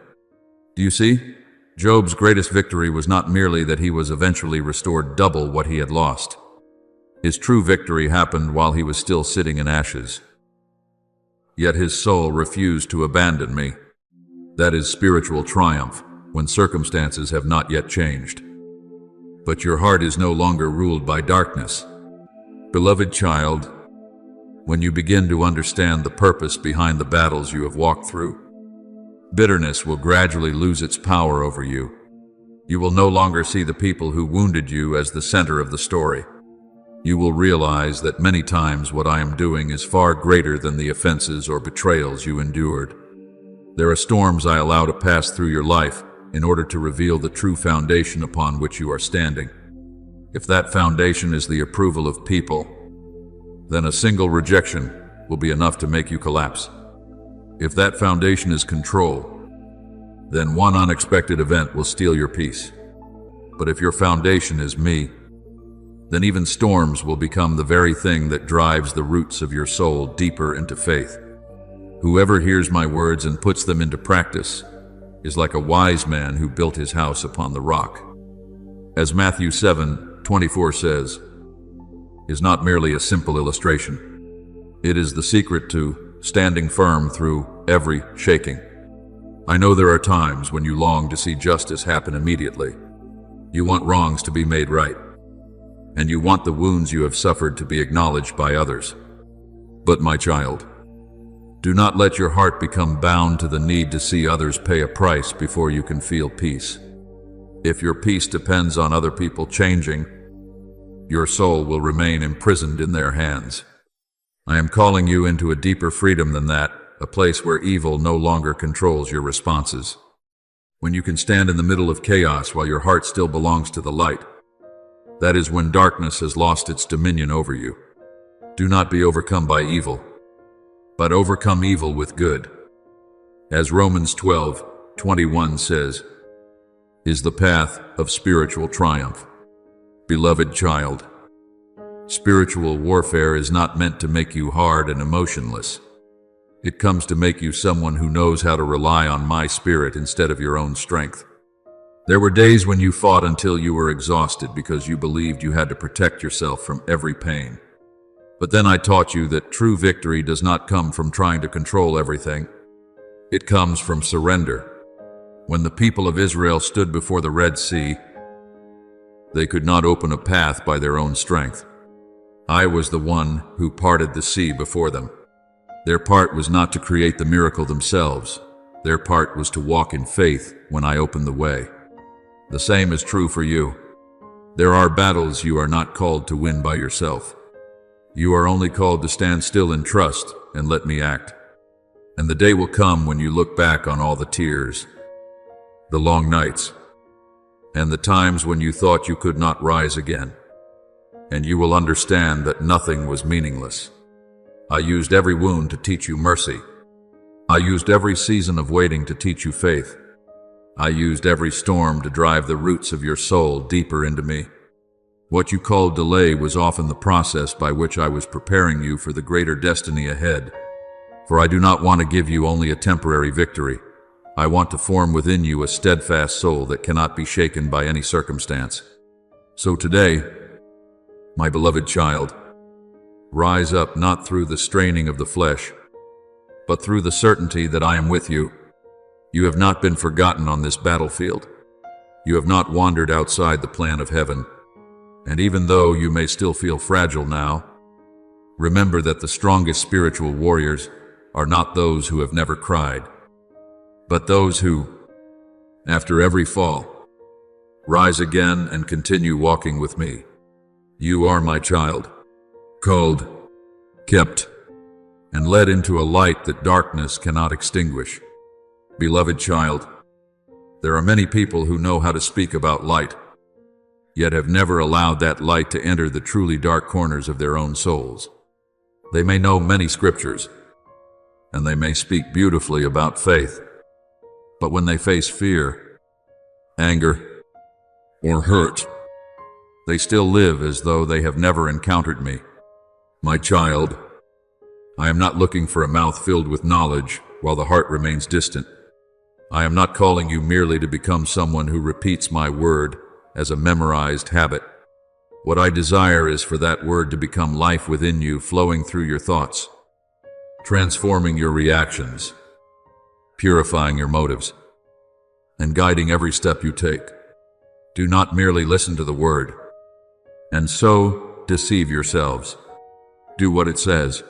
Do you see? Job's greatest victory was not merely that he was eventually restored double what he had lost. His true victory happened while he was still sitting in ashes. Yet his soul refused to abandon me. That is spiritual triumph, when circumstances have not yet changed. But your heart is no longer ruled by darkness. Beloved child, when you begin to understand the purpose behind the battles you have walked through, bitterness will gradually lose its power over you. You will no longer see the people who wounded you as the center of the story. You will realize that many times what I am doing is far greater than the offenses or betrayals you endured. There are storms I allow to pass through your life in order to reveal the true foundation upon which you are standing. If that foundation is the approval of people, then a single rejection will be enough to make you collapse. If that foundation is control, then one unexpected event will steal your peace. But if your foundation is me, then even storms will become the very thing that drives the roots of your soul deeper into faith. Whoever hears my words and puts them into practice is like a wise man who built his house upon the rock. As Matthew 7:24 says, is not merely a simple illustration. It is the secret to standing firm through every shaking. I know there are times when you long to see justice happen immediately. You want wrongs to be made right, and you want the wounds you have suffered to be acknowledged by others. But my child, do not let your heart become bound to the need to see others pay a price before you can feel peace. If your peace depends on other people changing, your soul will remain imprisoned in their hands. I am calling you into a deeper freedom than that, a place where evil no longer controls your responses. When you can stand in the middle of chaos while your heart still belongs to the light, that is when darkness has lost its dominion over you. Do not be overcome by evil, but overcome evil with good. As Romans 12:21 says, is the path of spiritual triumph. Beloved child, Spiritual warfare is not meant to make you hard and emotionless. It comes to make you someone who knows how to rely on my spirit instead of your own strength. There were days when you fought until you were exhausted because you believed you had to protect yourself from every pain. But then I taught you that true victory does not come from trying to control everything. It comes from surrender. When the people of Israel stood before the Red Sea, they could not open a path by their own strength. I was the one who parted the sea before them. Their part was not to create the miracle themselves. Their part was to walk in faith when I opened the way. The same is true for you. There are battles you are not called to win by yourself. You are only called to stand still in trust and let me act. And the day will come when you look back on all the tears, the long nights, and the times when you thought you could not rise again. And you will understand that nothing was meaningless. I used every wound to teach you mercy. I used every season of waiting to teach you faith. I used every storm to drive the roots of your soul deeper into me. What you called delay was often the process by which I was preparing you for the greater destiny ahead. For I do not want to give you only a temporary victory. I want to form within you a steadfast soul that cannot be shaken by any circumstance. So today, my beloved child, rise up not through the straining of the flesh, but through the certainty that I am with you. You have not been forgotten on this battlefield. You have not wandered outside the plan of heaven. And even though you may still feel fragile now, remember that the strongest spiritual warriors are not those who have never cried, but those who, after every fall, rise again and continue walking with me. You are my child, called, kept, and led into a light that darkness cannot extinguish. Beloved child, there are many people who know how to speak about light, yet have never allowed that light to enter the truly dark corners of their own souls. They may know many scriptures, and they may speak beautifully about faith, but when they face fear, anger, or hurt, they still live as though they have never encountered me. My child, I am not looking for a mouth filled with knowledge while the heart remains distant. I am not calling you merely to become someone who repeats my word as a memorized habit. What I desire is for that word to become life within you, flowing through your thoughts, transforming your reactions, purifying your motives, and guiding every step you take. Do not merely listen to the word, and so deceive yourselves. Do what it says.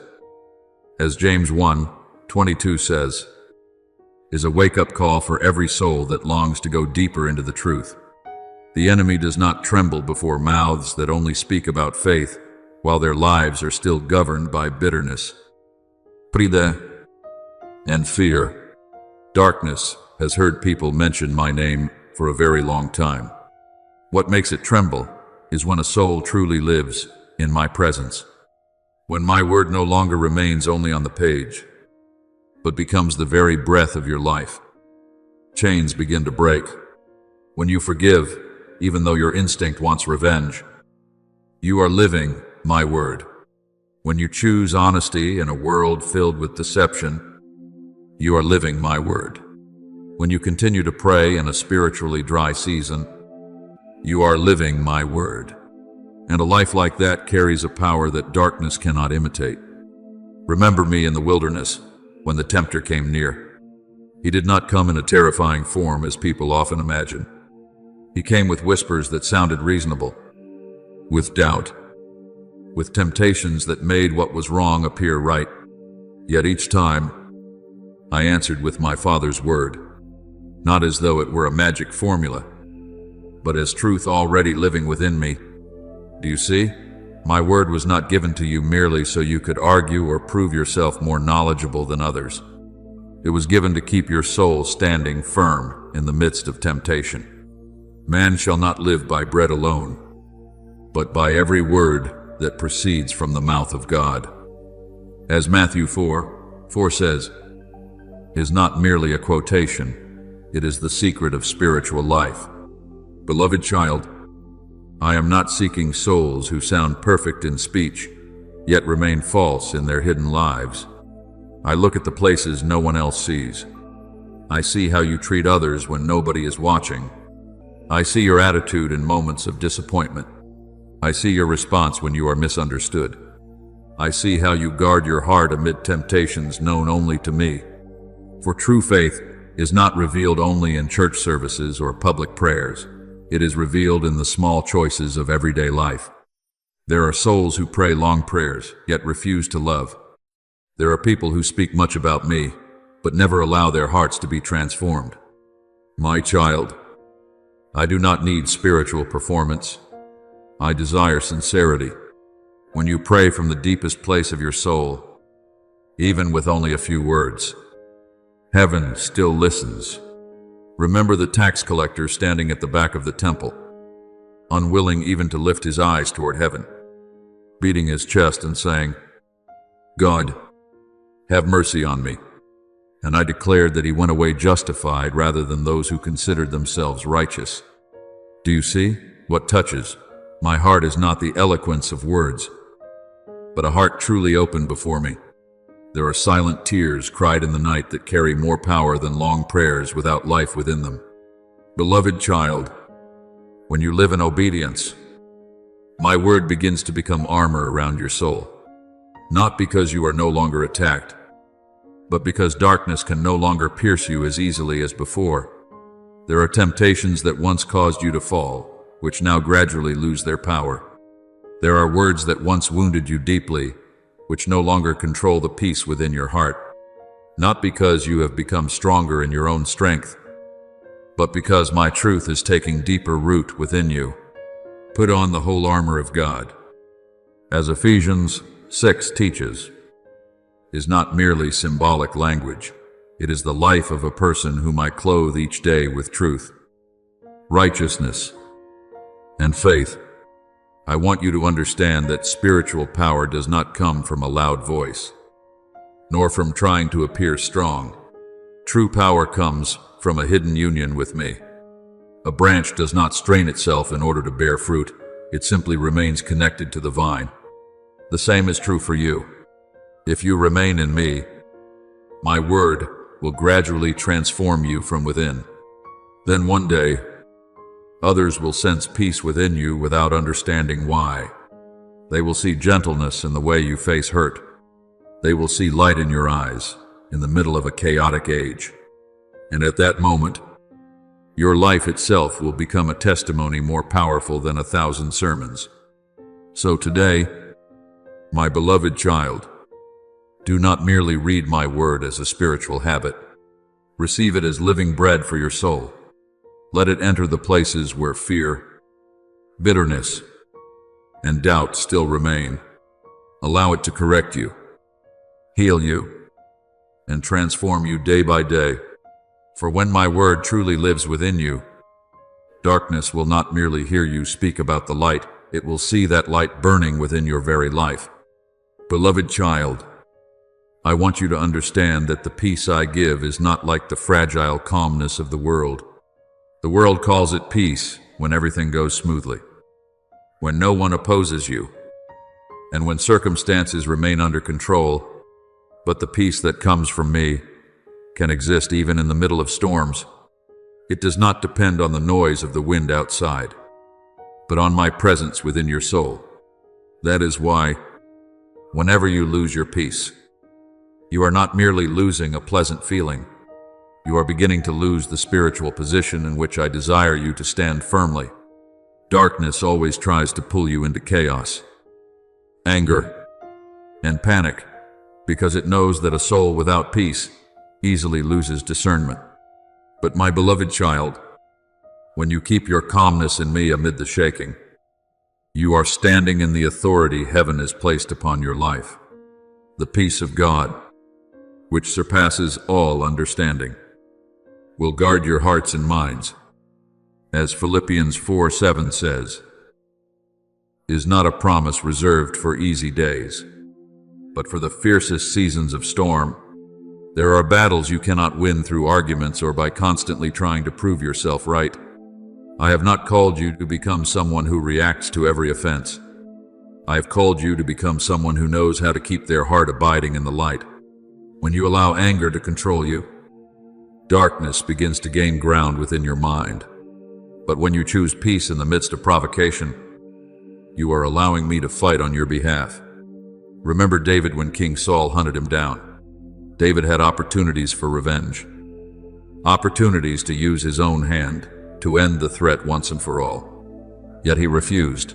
As James 1:22 says, is a wake-up call for every soul that longs to go deeper into the truth. The enemy does not tremble before mouths that only speak about faith, while their lives are still governed by bitterness, pride, and fear. Darkness has heard people mention my name for a very long time. What makes it tremble is when a soul truly lives in my presence, when my word no longer remains only on the page, but becomes the very breath of your life. Chains begin to break. When you forgive, even though your instinct wants revenge, you are living my word. When you choose honesty in a world filled with deception, you are living my word. When you continue to pray in a spiritually dry season, you are living my word. And a life like that carries a power that darkness cannot imitate. Remember me in the wilderness when the tempter came near. He did not come in a terrifying form as people often imagine. He came with whispers that sounded reasonable, with doubt, with temptations that made what was wrong appear right. Yet each time, I answered with my Father's word, not as though it were a magic formula, but as truth already living within me. Do you see? My word was not given to you merely so you could argue or prove yourself more knowledgeable than others. It was given to keep your soul standing firm in the midst of temptation. Man shall not live by bread alone, but by every word that proceeds from the mouth of God. As Matthew 4:4 says, is not merely a quotation, it is the secret of spiritual life. Beloved child, I am not seeking souls who sound perfect in speech, yet remain false in their hidden lives. I look at the places no one else sees. I see how you treat others when nobody is watching. I see your attitude in moments of disappointment. I see your response when you are misunderstood. I see how you guard your heart amid temptations known only to me. For true faith is not revealed only in church services or public prayers. It is revealed in the small choices of everyday life. There are souls who pray long prayers, yet refuse to love. There are people who speak much about me, but never allow their hearts to be transformed. My child, I do not need spiritual performance. I desire sincerity. When you pray from the deepest place of your soul, even with only a few words, heaven still listens. Remember the tax collector standing at the back of the temple, unwilling even to lift his eyes toward heaven, beating his chest and saying, "God, have mercy on me." And I declared that he went away justified rather than those who considered themselves righteous. Do you see? What touches my heart is not the eloquence of words, but a heart truly opened before me. There are silent tears cried in the night that carry more power than long prayers without life within them. Beloved child, when you live in obedience, my word begins to become armor around your soul. Not because you are no longer attacked, but because darkness can no longer pierce you as easily as before. There are temptations that once caused you to fall, which now gradually lose their power. There are words that once wounded you deeply, which no longer control the peace within your heart. Not because you have become stronger in your own strength, but because my truth is taking deeper root within you. Put on the whole armor of God. As Ephesians 6 teaches, is not merely symbolic language. It is the life of a person whom I clothe each day with truth, righteousness, and faith. I want you to understand that spiritual power does not come from a loud voice, nor from trying to appear strong. True power comes from a hidden union with me. A branch does not strain itself in order to bear fruit. It simply remains connected to the vine. The same is true for you. If you remain in me, my word will gradually transform you from within. Then one day, others will sense peace within you without understanding why. They will see gentleness in the way you face hurt. They will see light in your eyes in the middle of a chaotic age. And at that moment, your life itself will become a testimony more powerful than 1,000 sermons. So today, my beloved child, do not merely read my word as a spiritual habit. Receive it as living bread for your soul. Let it enter the places where fear, bitterness, and doubt still remain. Allow it to correct you, heal you, and transform you day by day. For when my word truly lives within you, darkness will not merely hear you speak about the light, it will see that light burning within your very life. Beloved child, I want you to understand that the peace I give is not like the fragile calmness of the world. The world calls it peace when everything goes smoothly, when no one opposes you, and when circumstances remain under control. But the peace that comes from me can exist even in the middle of storms. It does not depend on the noise of the wind outside, but on my presence within your soul. That is why, whenever you lose your peace, you are not merely losing a pleasant feeling. You are beginning to lose the spiritual position in which I desire you to stand firmly. Darkness always tries to pull you into chaos, anger, and panic, because it knows that a soul without peace easily loses discernment. But my beloved child, when you keep your calmness in me amid the shaking, you are standing in the authority heaven has placed upon your life. The peace of God, which surpasses all understanding, will guard your hearts and minds. As Philippians 4:7 says, is not a promise reserved for easy days, but for the fiercest seasons of storm. There are battles you cannot win through arguments or by constantly trying to prove yourself right. I have not called you to become someone who reacts to every offense. I have called you to become someone who knows how to keep their heart abiding in the light. When you allow anger to control you, darkness begins to gain ground within your mind. But when you choose peace in the midst of provocation, you are allowing me to fight on your behalf. Remember David when King Saul hunted him down. David had opportunities for revenge, opportunities to use his own hand to end the threat once and for all. Yet he refused,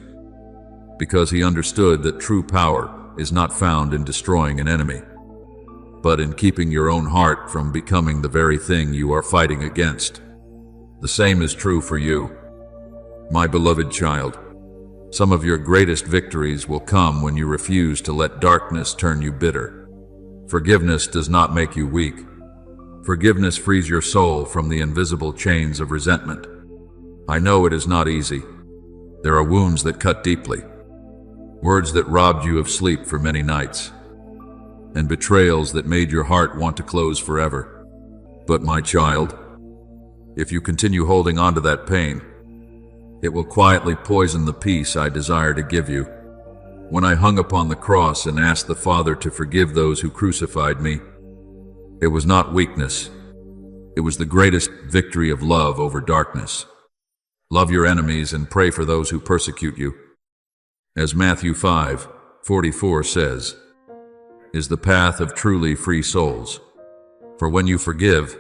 because he understood that true power is not found in destroying an enemy, but in keeping your own heart from becoming the very thing you are fighting against. The same is true for you, my beloved child. Some of your greatest victories will come when you refuse to let darkness turn you bitter. Forgiveness does not make you weak. Forgiveness frees your soul from the invisible chains of resentment. I know it is not easy. There are wounds that cut deeply, words that robbed you of sleep for many nights, and betrayals that made your heart want to close forever. But my child, if you continue holding on to that pain, it will quietly poison the peace I desire to give you. When I hung upon the cross and asked the Father to forgive those who crucified me, it was not weakness. It was the greatest victory of love over darkness. Love your enemies and pray for those who persecute you. As Matthew 5:44 says, is the path of truly free souls. For when you forgive,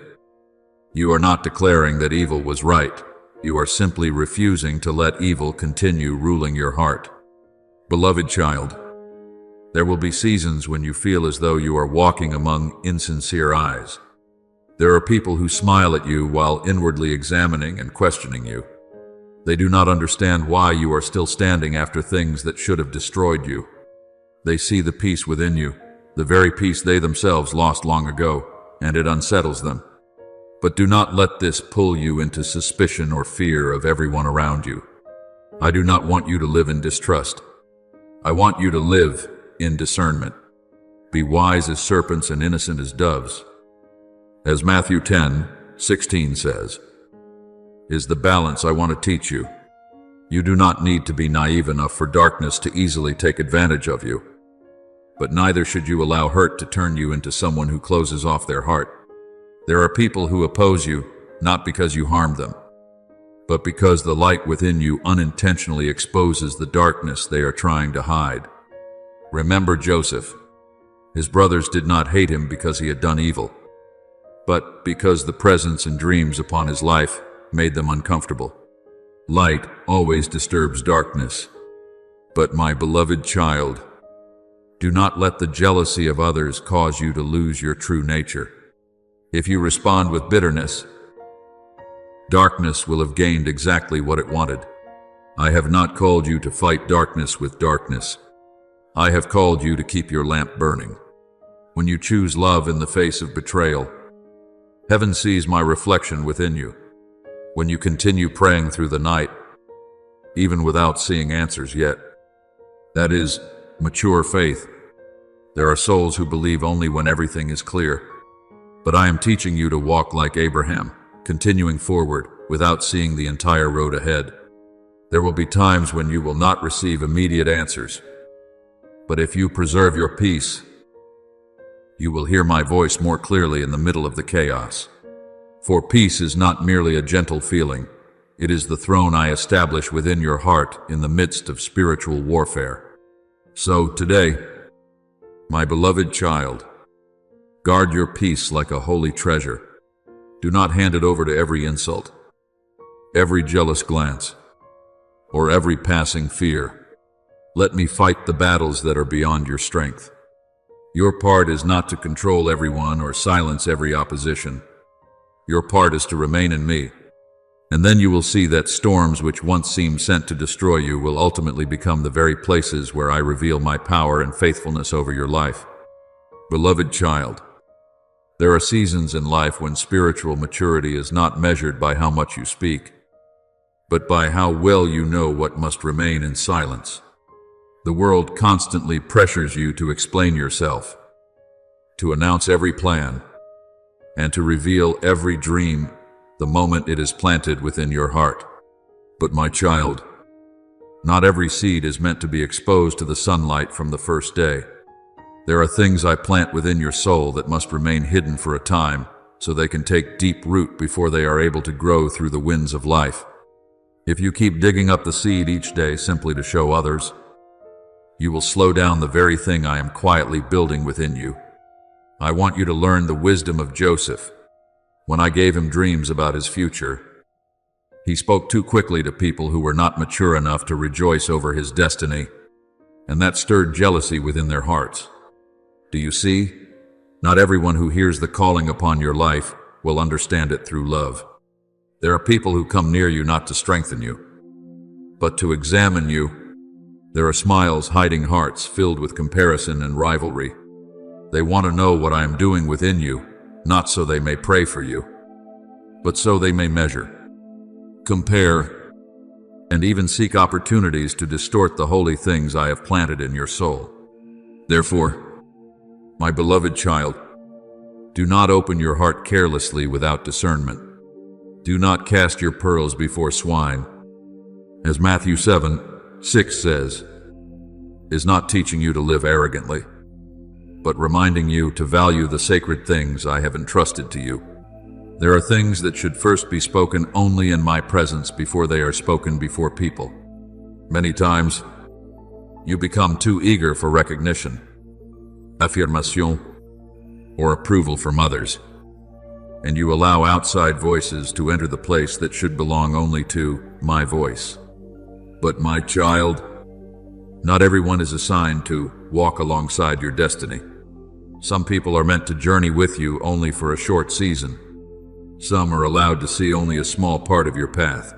you are not declaring that evil was right. You are simply refusing to let evil continue ruling your heart. Beloved child, there will be seasons when you feel as though you are walking among insincere eyes. There are people who smile at you while inwardly examining and questioning you. They do not understand why you are still standing after things that should have destroyed you. They see the peace within you, the very peace they themselves lost long ago, and it unsettles them. But do not let this pull you into suspicion or fear of everyone around you. I do not want you to live in distrust. I want you to live in discernment. Be wise as serpents and innocent as doves. As Matthew 10:16 says, is the balance I want to teach you. You do not need to be naive enough for darkness to easily take advantage of you. But neither should you allow hurt to turn you into someone who closes off their heart. There are people who oppose you, not because you harmed them, but because the light within you unintentionally exposes the darkness they are trying to hide. Remember Joseph. His brothers did not hate him because he had done evil, but because the presence and dreams upon his life made them uncomfortable. Light always disturbs darkness. But my beloved child, do not let the jealousy of others cause you to lose your true nature. If you respond with bitterness, darkness will have gained exactly what it wanted. I have not called you to fight darkness with darkness. I have called you to keep your lamp burning. When you choose love in the face of betrayal, heaven sees my reflection within you. When you continue praying through the night, even without seeing answers yet, that is mature faith. There are souls who believe only when everything is clear. But I am teaching you to walk like Abraham, continuing forward without seeing the entire road ahead. There will be times when you will not receive immediate answers. But if you preserve your peace, you will hear my voice more clearly in the middle of the chaos. For peace is not merely a gentle feeling. It is the throne I establish within your heart in the midst of spiritual warfare. So today, my beloved child, guard your peace like a holy treasure. Do not hand it over to every insult, every jealous glance, or every passing fear. Let me fight the battles that are beyond your strength. Your part is not to control everyone or silence every opposition. Your part is to remain in me, and then you will see that storms which once seemed sent to destroy you will ultimately become the very places where I reveal my power and faithfulness over your life. Beloved child, there are seasons in life when spiritual maturity is not measured by how much you speak, but by how well you know what must remain in silence. The world constantly pressures you to explain yourself, to announce every plan, and to reveal every dream the moment it is planted within your heart. But my child, not every seed is meant to be exposed to the sunlight from the first day. There are things I plant within your soul that must remain hidden for a time, so they can take deep root before they are able to grow through the winds of life. If you keep digging up the seed each day simply to show others, you will slow down the very thing I am quietly building within you. I want you to learn the wisdom of Joseph. When I gave him dreams about his future, he spoke too quickly to people who were not mature enough to rejoice over his destiny, and that stirred jealousy within their hearts. Do you see? Not everyone who hears the calling upon your life will understand it through love. There are people who come near you not to strengthen you, but to examine you. There are smiles hiding hearts filled with comparison and rivalry. They want to know what I am doing within you, not so they may pray for you, but so they may measure, compare, and even seek opportunities to distort the holy things I have planted in your soul. Therefore, my beloved child, do not open your heart carelessly without discernment. Do not cast your pearls before swine. As Matthew 7:6 says, is not teaching you to live arrogantly, but reminding you to value the sacred things I have entrusted to you. There are things that should first be spoken only in my presence before they are spoken before people. Many times, you become too eager for recognition, affirmation, or approval from others, and you allow outside voices to enter the place that should belong only to my voice. But my child, not everyone is assigned to walk alongside your destiny. Some people are meant to journey with you only for a short season. Some are allowed to see only a small part of your path.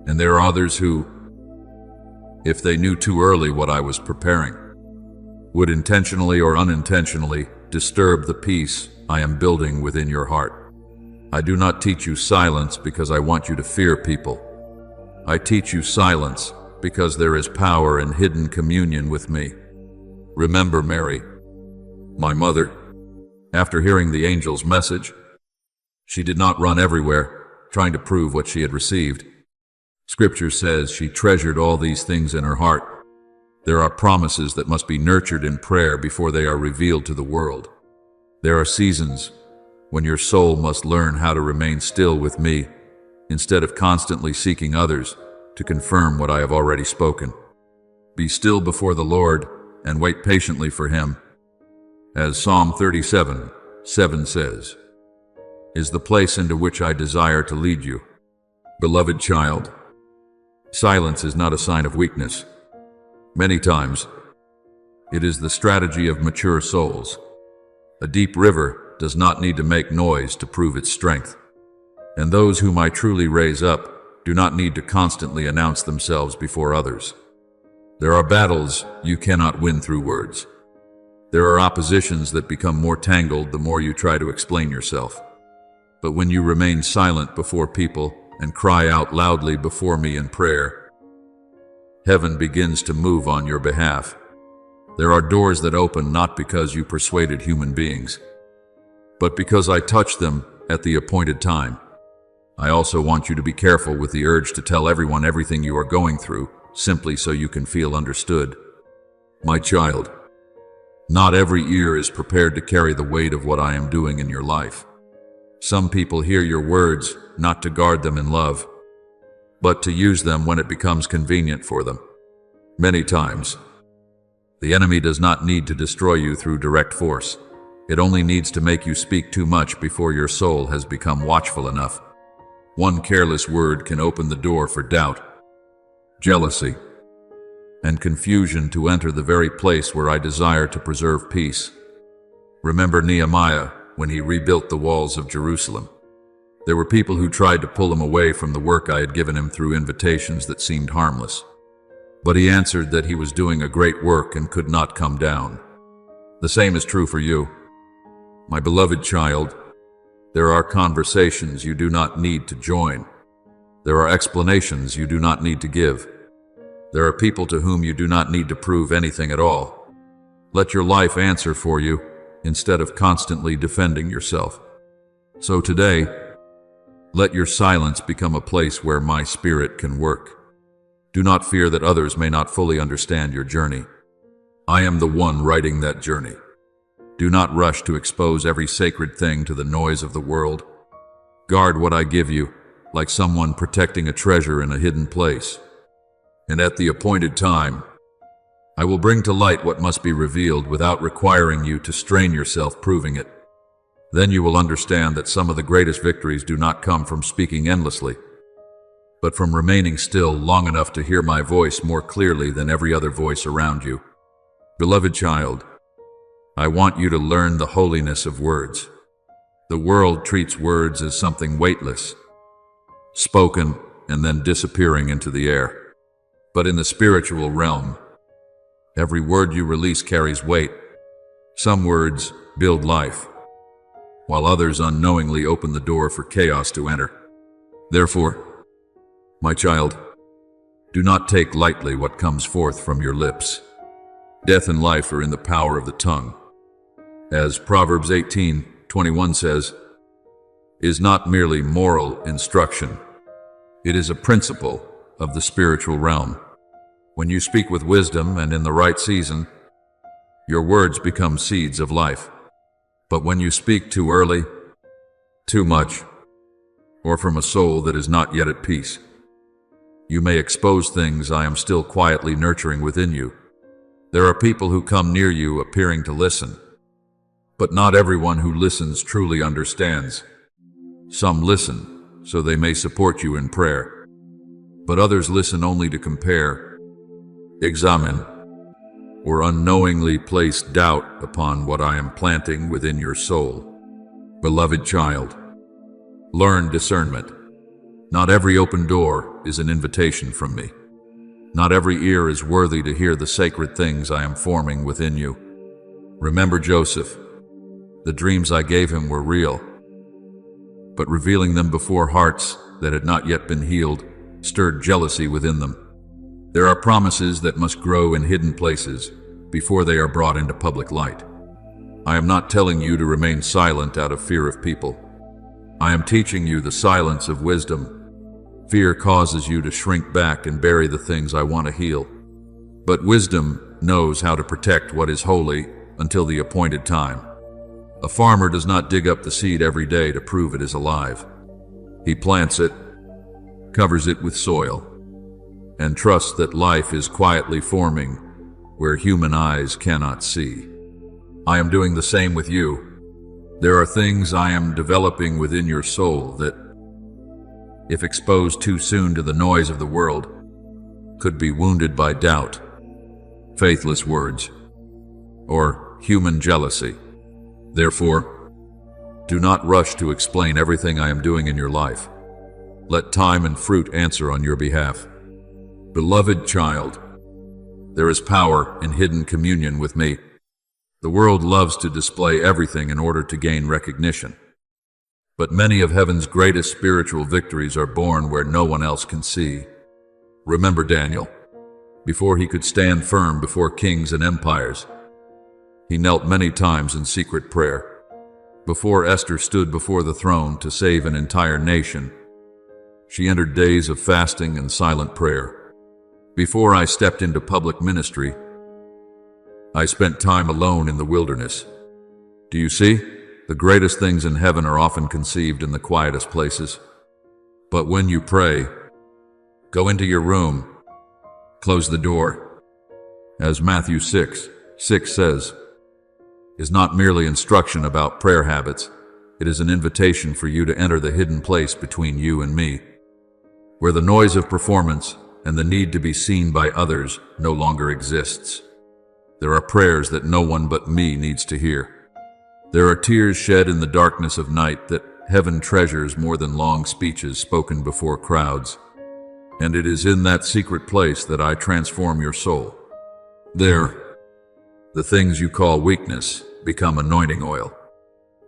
And there are others who, if they knew too early what I was preparing, would intentionally or unintentionally disturb the peace I am building within your heart. I do not teach you silence because I want you to fear people. I teach you silence because there is power in hidden communion with me. Remember Mary, my mother. After hearing the angel's message, she did not run everywhere, trying to prove what she had received. Scripture says she treasured all these things in her heart. There are promises that must be nurtured in prayer before they are revealed to the world. There are seasons when your soul must learn how to remain still with me, instead of constantly seeking others to confirm what I have already spoken. Be still before the Lord and wait patiently for Him. As Psalm 37:7 says, is the place into which I desire to lead you. Beloved child, silence is not a sign of weakness. Many times, it is the strategy of mature souls. A deep river does not need to make noise to prove its strength. And those whom I truly raise up do not need to constantly announce themselves before others. There are battles you cannot win through words. There are oppositions that become more tangled the more you try to explain yourself. But when you remain silent before people and cry out loudly before me in prayer, heaven begins to move on your behalf. There are doors that open not because you persuaded human beings, but because I touched them at the appointed time. I also want you to be careful with the urge to tell everyone everything you are going through, simply so you can feel understood. My child, not every ear is prepared to carry the weight of what I am doing in your life. Some people hear your words not to guard them in love, but to use them when it becomes convenient for them. Many times, the enemy does not need to destroy you through direct force. It only needs to make you speak too much before your soul has become watchful enough. One careless word can open the door for doubt, jealousy, and confusion to enter the very place where I desire to preserve peace. Remember Nehemiah when he rebuilt the walls of Jerusalem. There were people who tried to pull him away from the work I had given him through invitations that seemed harmless. But he answered that he was doing a great work and could not come down. The same is true for you. My beloved child, there are conversations you do not need to join. There are explanations you do not need to give. There are people to whom you do not need to prove anything at all. Let your life answer for you, instead of constantly defending yourself. So today, Let your silence become a place where my spirit can work. Do not fear that others may not fully understand your journey. I am the one writing that journey. Do not rush to expose every sacred thing to the noise of the world. Guard what I give you, like someone protecting a treasure in a hidden place. And at the appointed time, I will bring to light what must be revealed without requiring you to strain yourself proving it. Then you will understand that some of the greatest victories do not come from speaking endlessly, but from remaining still long enough to hear my voice more clearly than every other voice around you. Beloved child, I want you to learn the holiness of words. The world treats words as something weightless, spoken and then disappearing into the air. But in the spiritual realm, every word you release carries weight. Some words build life, while others unknowingly open the door for chaos to enter. Therefore, my child, do not take lightly what comes forth from your lips. Death and life are in the power of the tongue. As Proverbs 18:21 says, is not merely moral instruction. It is a principle of the spiritual realm. When you speak with wisdom and in the right season, your words become seeds of life. But when you speak too early, too much, or from a soul that is not yet at peace, you may expose things I am still quietly nurturing within you. There are people who come near you appearing to listen, but not everyone who listens truly understands. Some listen so they may support you in prayer, but others listen only to compare, examine, or unknowingly place doubt upon what I am planting within your soul. Beloved child, learn discernment. Not every open door is an invitation from me. Not every ear is worthy to hear the sacred things I am forming within you. Remember Joseph. The dreams I gave him were real, but revealing them before hearts that had not yet been healed stirred jealousy within them. There are promises that must grow in hidden places before they are brought into public light. I am not telling you to remain silent out of fear of people. I am teaching you the silence of wisdom. Fear causes you to shrink back and bury the things I want to heal. But wisdom knows how to protect what is holy until the appointed time. A farmer does not dig up the seed every day to prove it is alive. He plants it, covers it with soil, and trusts that life is quietly forming where human eyes cannot see. I am doing the same with you. There are things I am developing within your soul that, if exposed too soon to the noise of the world, could be wounded by doubt, faithless words, or human jealousy. Therefore, do not rush to explain everything I am doing in your life. Let time and fruit answer on your behalf. Beloved child, there is power in hidden communion with me. The world loves to display everything in order to gain recognition. But many of heaven's greatest spiritual victories are born where no one else can see. Remember Daniel. Before he could stand firm before kings and empires, he knelt many times in secret prayer. Before Esther stood before the throne to save an entire nation, she entered days of fasting and silent prayer. Before I stepped into public ministry, I spent time alone in the wilderness. Do you see? The greatest things in heaven are often conceived in the quietest places. But when you pray, go into your room, close the door. As Matthew 6:6 says, is not merely instruction about prayer habits, it is an invitation for you to enter the hidden place between you and me, where the noise of performance and the need to be seen by others no longer exists. There are prayers that no one but me needs to hear. There are tears shed in the darkness of night that heaven treasures more than long speeches spoken before crowds. And it is in that secret place that I transform your soul. There, the things you call weakness become anointing oil.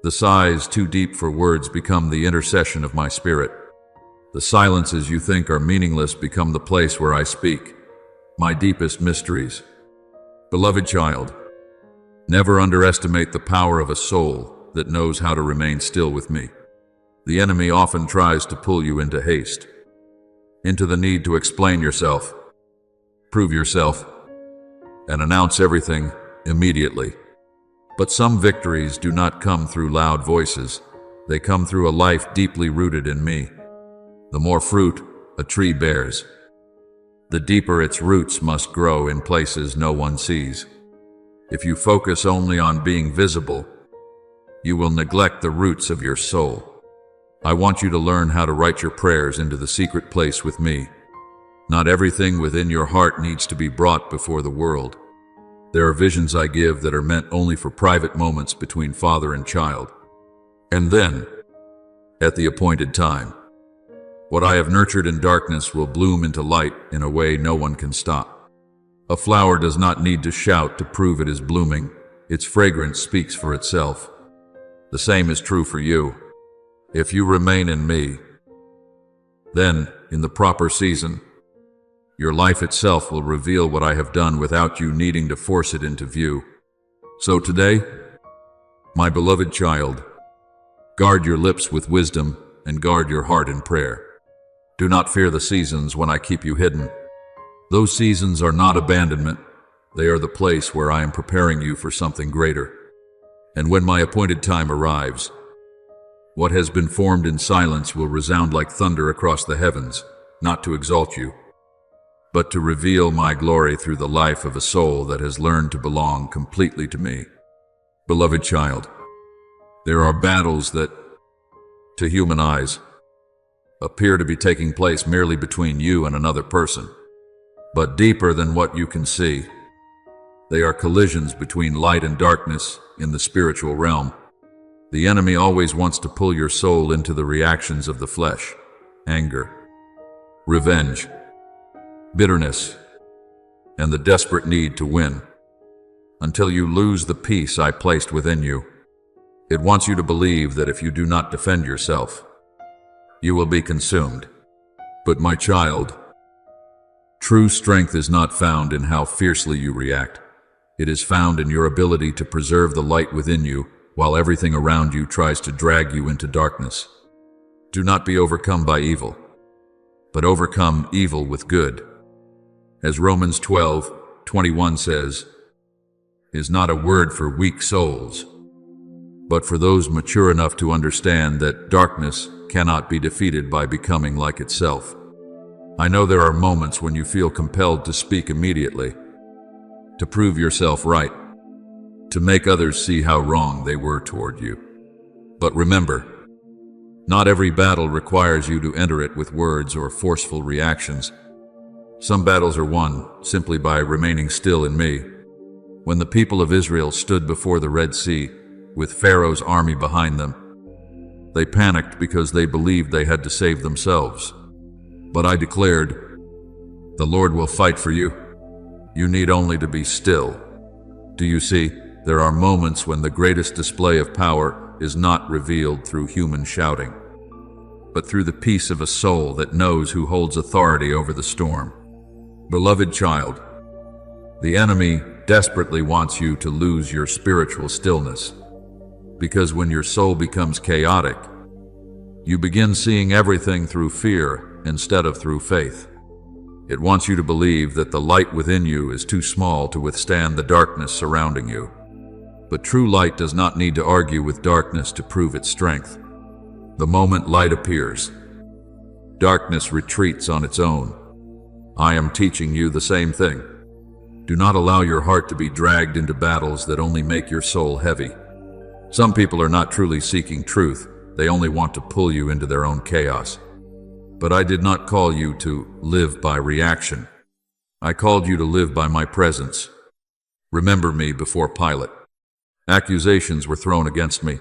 The sighs too deep for words become the intercession of my spirit. The silences you think are meaningless become the place where I speak my deepest mysteries. Beloved child, never underestimate the power of a soul that knows how to remain still with me. The enemy often tries to pull you into haste, into the need to explain yourself, prove yourself, and announce everything immediately. But some victories do not come through loud voices. They come through a life deeply rooted in me. The more fruit a tree bears, the deeper its roots must grow in places no one sees. If you focus only on being visible, you will neglect the roots of your soul. I want you to learn how to write your prayers into the secret place with me. Not everything within your heart needs to be brought before the world. There are visions I give that are meant only for private moments between father and child. And then, at the appointed time, what I have nurtured in darkness will bloom into light in a way no one can stop. A flower does not need to shout to prove it is blooming. Its fragrance speaks for itself. The same is true for you. If you remain in me, then, in the proper season, your life itself will reveal what I have done without you needing to force it into view. So today, my beloved child, guard your lips with wisdom and guard your heart in prayer. Do not fear the seasons when I keep you hidden. Those seasons are not abandonment. They are the place where I am preparing you for something greater. And when my appointed time arrives, what has been formed in silence will resound like thunder across the heavens, not to exalt you, but to reveal my glory through the life of a soul that has learned to belong completely to me. Beloved child, there are battles that, to human eyes, appear to be taking place merely between you and another person. But deeper than what you can see, they are collisions between light and darkness in the spiritual realm. The enemy always wants to pull your soul into the reactions of the flesh, anger, revenge, bitterness, and the desperate need to win, until you lose the peace I placed within you. It wants you to believe that if you do not defend yourself, you will be consumed. But my child, true strength is not found in how fiercely you react. It is found in your ability to preserve the light within you while everything around you tries to drag you into darkness. Do not be overcome by evil, but overcome evil with good. As Romans 12:21 says, is not a word for weak souls, but for those mature enough to understand that darkness cannot be defeated by becoming like itself. I know there are moments when you feel compelled to speak immediately, to prove yourself right, to make others see how wrong they were toward you. But remember, not every battle requires you to enter it with words or forceful reactions. Some battles are won simply by remaining still in me. When the people of Israel stood before the Red Sea, with Pharaoh's army behind them, they panicked because they believed they had to save themselves. But I declared, the Lord will fight for you. You need only to be still. Do you see, there are moments when the greatest display of power is not revealed through human shouting, but through the peace of a soul that knows who holds authority over the storm. Beloved child, the enemy desperately wants you to lose your spiritual stillness, because when your soul becomes chaotic, you begin seeing everything through fear instead of through faith. It wants you to believe that the light within you is too small to withstand the darkness surrounding you. But true light does not need to argue with darkness to prove its strength. The moment light appears, darkness retreats on its own. I am teaching you the same thing. Do not allow your heart to be dragged into battles that only make your soul heavy. Some people are not truly seeking truth. They only want to pull you into their own chaos. But I did not call you to live by reaction. I called you to live by my presence. Remember me before Pilate. Accusations were thrown against me.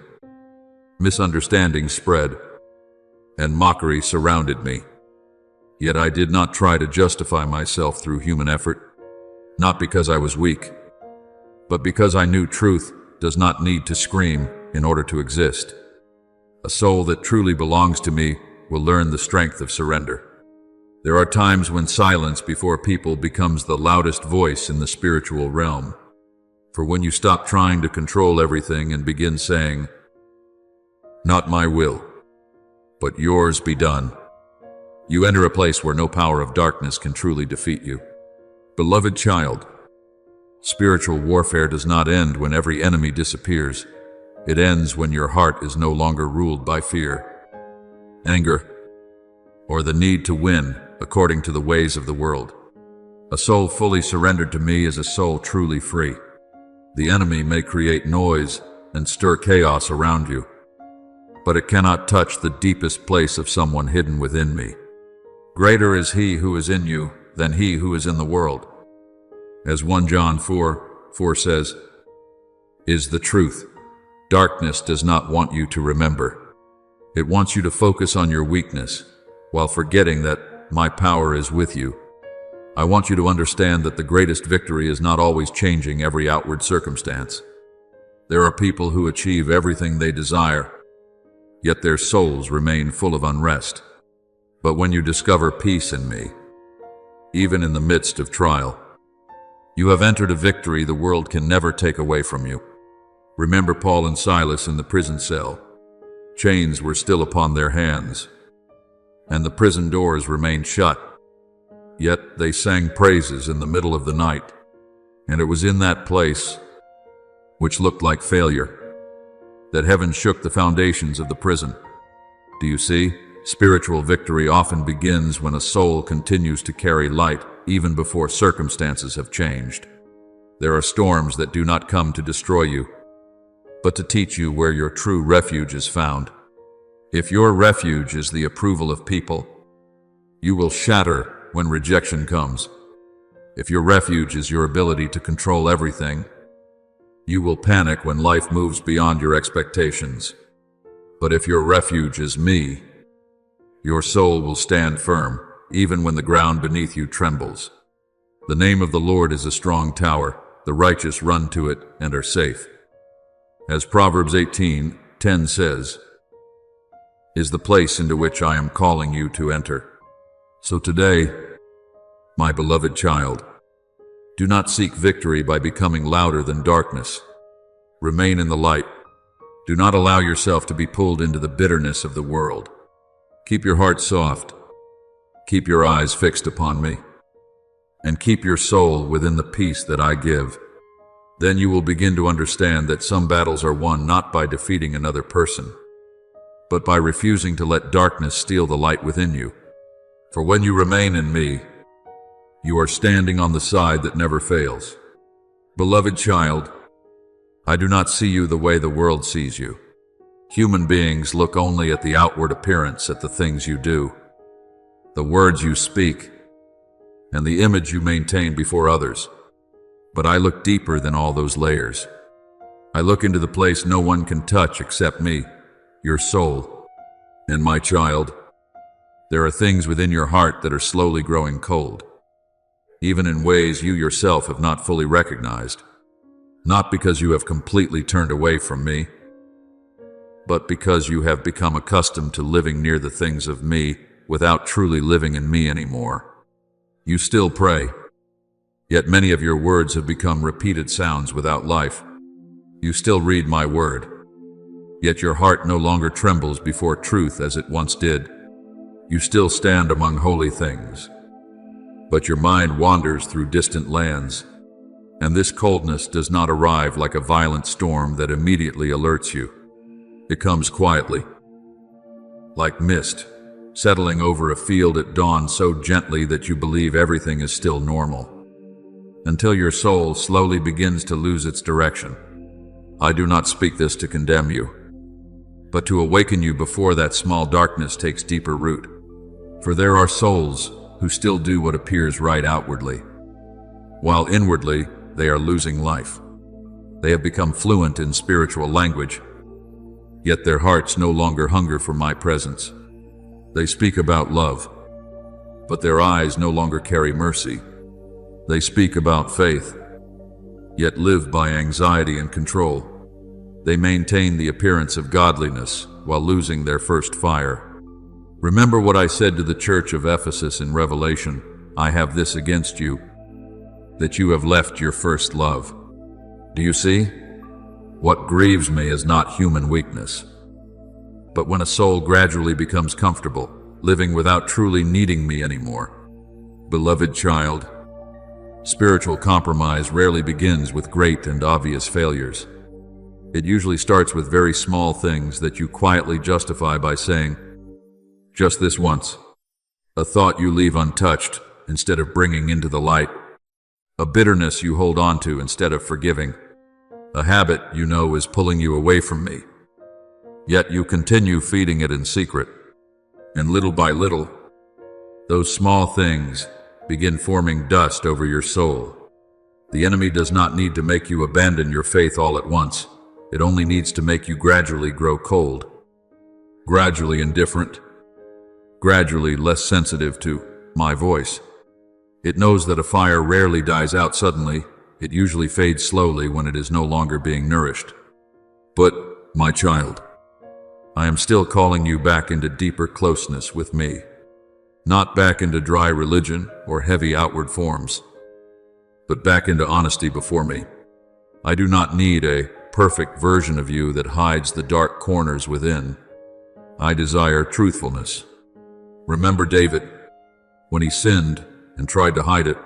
Misunderstandings spread, and mockery surrounded me. Yet I did not try to justify myself through human effort, not because I was weak, but because I knew truth does not need to scream in order to exist. A soul that truly belongs to me will learn the strength of surrender. There are times when silence before people becomes the loudest voice in the spiritual realm. For when you stop trying to control everything and begin saying, "Not my will, but yours be done. You enter a place where no power of darkness can truly defeat you. Beloved child, spiritual warfare does not end when every enemy disappears. It ends when your heart is no longer ruled by fear, anger, or the need to win according to the ways of the world. A soul fully surrendered to me is a soul truly free. The enemy may create noise and stir chaos around you, but it cannot touch the deepest place of someone hidden within me. Greater is he who is in you than he who is in the world. As 1 John 4:4 says, is the truth. Darkness does not want you to remember. It wants you to focus on your weakness, while forgetting that my power is with you. I want you to understand that the greatest victory is not always changing every outward circumstance. There are people who achieve everything they desire, yet their souls remain full of unrest. But when you discover peace in me, even in the midst of trial, you have entered a victory the world can never take away from you. Remember Paul and Silas in the prison cell. Chains were still upon their hands, and the prison doors remained shut. Yet they sang praises in the middle of the night, and it was in that place, which looked like failure, that heaven shook the foundations of the prison. Do you see? Spiritual victory often begins when a soul continues to carry light even before circumstances have changed. There are storms that do not come to destroy you, but to teach you where your true refuge is found. If your refuge is the approval of people, you will shatter when rejection comes. If your refuge is your ability to control everything, you will panic when life moves beyond your expectations. But if your refuge is me, your soul will stand firm, even when the ground beneath you trembles. The name of the Lord is a strong tower. The righteous run to it and are safe. As Proverbs 18:10 says, is the place into which I am calling you to enter. So today, my beloved child, do not seek victory by becoming louder than darkness. Remain in the light. Do not allow yourself to be pulled into the bitterness of the world. Keep your heart soft. Keep your eyes fixed upon me. And keep your soul within the peace that I give. Then you will begin to understand that some battles are won not by defeating another person, but by refusing to let darkness steal the light within you. For when you remain in me, you are standing on the side that never fails. Beloved child, I do not see you the way the world sees you. Human beings look only at the outward appearance, at the things you do, the words you speak, and the image you maintain before others. But I look deeper than all those layers. I look into the place no one can touch except me, your soul. And my child, there are things within your heart that are slowly growing cold, even in ways you yourself have not fully recognized. Not because you have completely turned away from me, but because you have become accustomed to living near the things of me without truly living in me anymore. You still pray, yet many of your words have become repeated sounds without life. You still read my word, yet your heart no longer trembles before truth as it once did. You still stand among holy things, but your mind wanders through distant lands, and this coldness does not arrive like a violent storm that immediately alerts you. It comes quietly, like mist, settling over a field at dawn so gently that you believe everything is still normal, until your soul slowly begins to lose its direction. I do not speak this to condemn you, but to awaken you before that small darkness takes deeper root. For there are souls who still do what appears right outwardly, while inwardly they are losing life. They have become fluent in spiritual language, yet their hearts no longer hunger for my presence. They speak about love, but their eyes no longer carry mercy. They speak about faith, yet live by anxiety and control. They maintain the appearance of godliness while losing their first fire. Remember what I said to the church of Ephesus in Revelation, I have this against you, that you have left your first love. Do you see? What grieves me is not human weakness, But when a soul gradually becomes comfortable, living without truly needing me anymore. Beloved child, spiritual compromise rarely begins with great and obvious failures. It usually starts with very small things that you quietly justify by saying, "Just this once." A thought you leave untouched instead of bringing into the light. A bitterness you hold on to instead of forgiving. A habit you know is pulling you away from me. Yet you continue feeding it in secret. And little by little, those small things begin forming dust over your soul. The enemy does not need to make you abandon your faith all at once. It only needs to make you gradually grow cold, gradually indifferent, gradually less sensitive to my voice. It knows that a fire rarely dies out suddenly. It usually fades slowly when it is no longer being nourished. But, my child, I am still calling you back into deeper closeness with me, not back into dry religion or heavy outward forms, but back into honesty before me. I do not need a perfect version of you that hides the dark corners within. I desire truthfulness. Remember David, when he sinned and tried to hide it,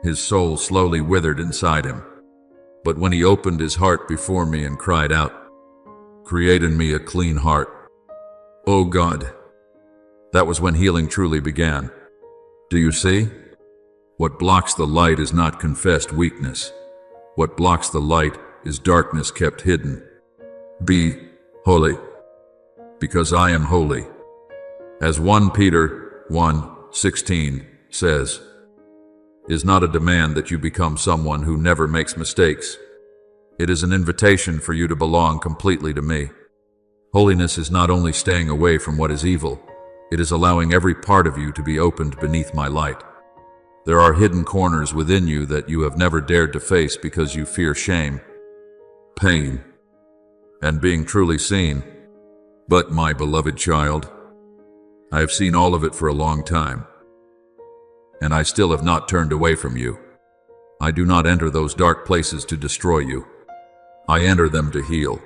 his soul slowly withered inside him. But when he opened his heart before me and cried out, "Create in me a clean heart, O God," that was when healing truly began. Do you see? What blocks the light is not confessed weakness. What blocks the light is darkness kept hidden. Be holy, because I am holy. As 1 Peter 1:16 says, is not a demand that you become someone who never makes mistakes. It is an invitation for you to belong completely to me. Holiness is not only staying away from what is evil, it is allowing every part of you to be opened beneath my light. There are hidden corners within you that you have never dared to face because you fear shame, pain, and being truly seen. But my beloved child, I have seen all of it for a long time, and I still have not turned away from you. I do not enter those dark places to destroy you. I enter them to heal.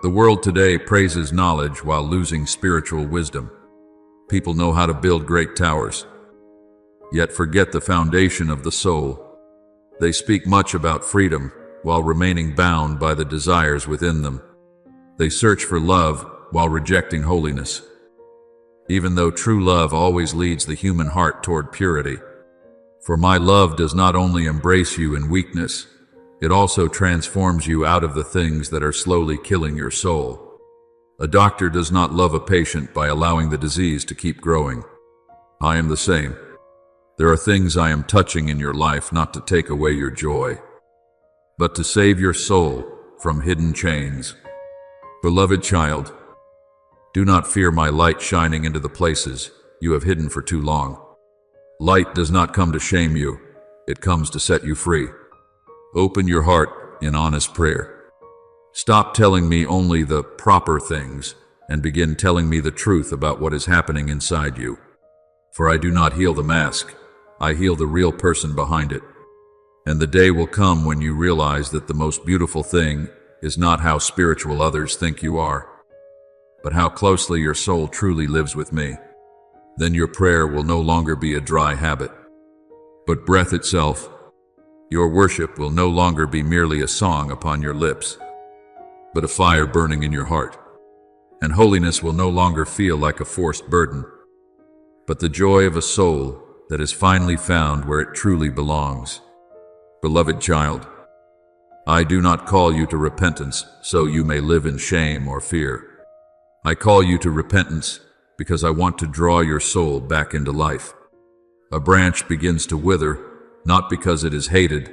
The world today praises knowledge while losing spiritual wisdom. People know how to build great towers, yet forget the foundation of the soul. They speak much about freedom while remaining bound by the desires within them. They search for love while rejecting holiness, even though true love always leads the human heart toward purity. For my love does not only embrace you in weakness, it also transforms you out of the things that are slowly killing your soul. A doctor does not love a patient by allowing the disease to keep growing. I am the same. There are things I am touching in your life not to take away your joy, but to save your soul from hidden chains. Beloved child, do not fear my light shining into the places you have hidden for too long. Light does not come to shame you, it comes to set you free. Open your heart in honest prayer. Stop telling me only the proper things and begin telling me the truth about what is happening inside you. For I do not heal the mask, I heal the real person behind it. And the day will come when you realize that the most beautiful thing is not how spiritual others think you are, but how closely your soul truly lives with me. Then your prayer will no longer be a dry habit, but breath itself. Your worship will no longer be merely a song upon your lips, but a fire burning in your heart. And holiness will no longer feel like a forced burden, but the joy of a soul that is finally found where it truly belongs. Beloved child, I do not call you to repentance so you may live in shame or fear. I call you to repentance because I want to draw your soul back into life. A branch begins to wither, not because it is hated,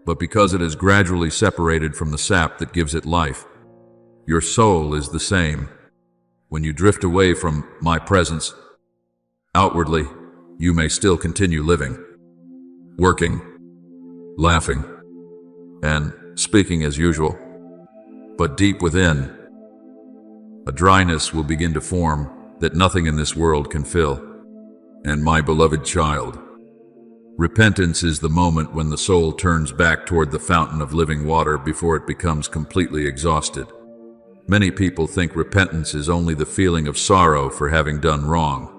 but because it is gradually separated from the sap that gives it life. Your soul is the same. When you drift away from my presence, outwardly, you may still continue living, working, laughing, and speaking as usual. But deep within, a dryness will begin to form that nothing in this world can fill. And my beloved child, repentance is the moment when the soul turns back toward the fountain of living water before it becomes completely exhausted. Many people think repentance is only the feeling of sorrow for having done wrong.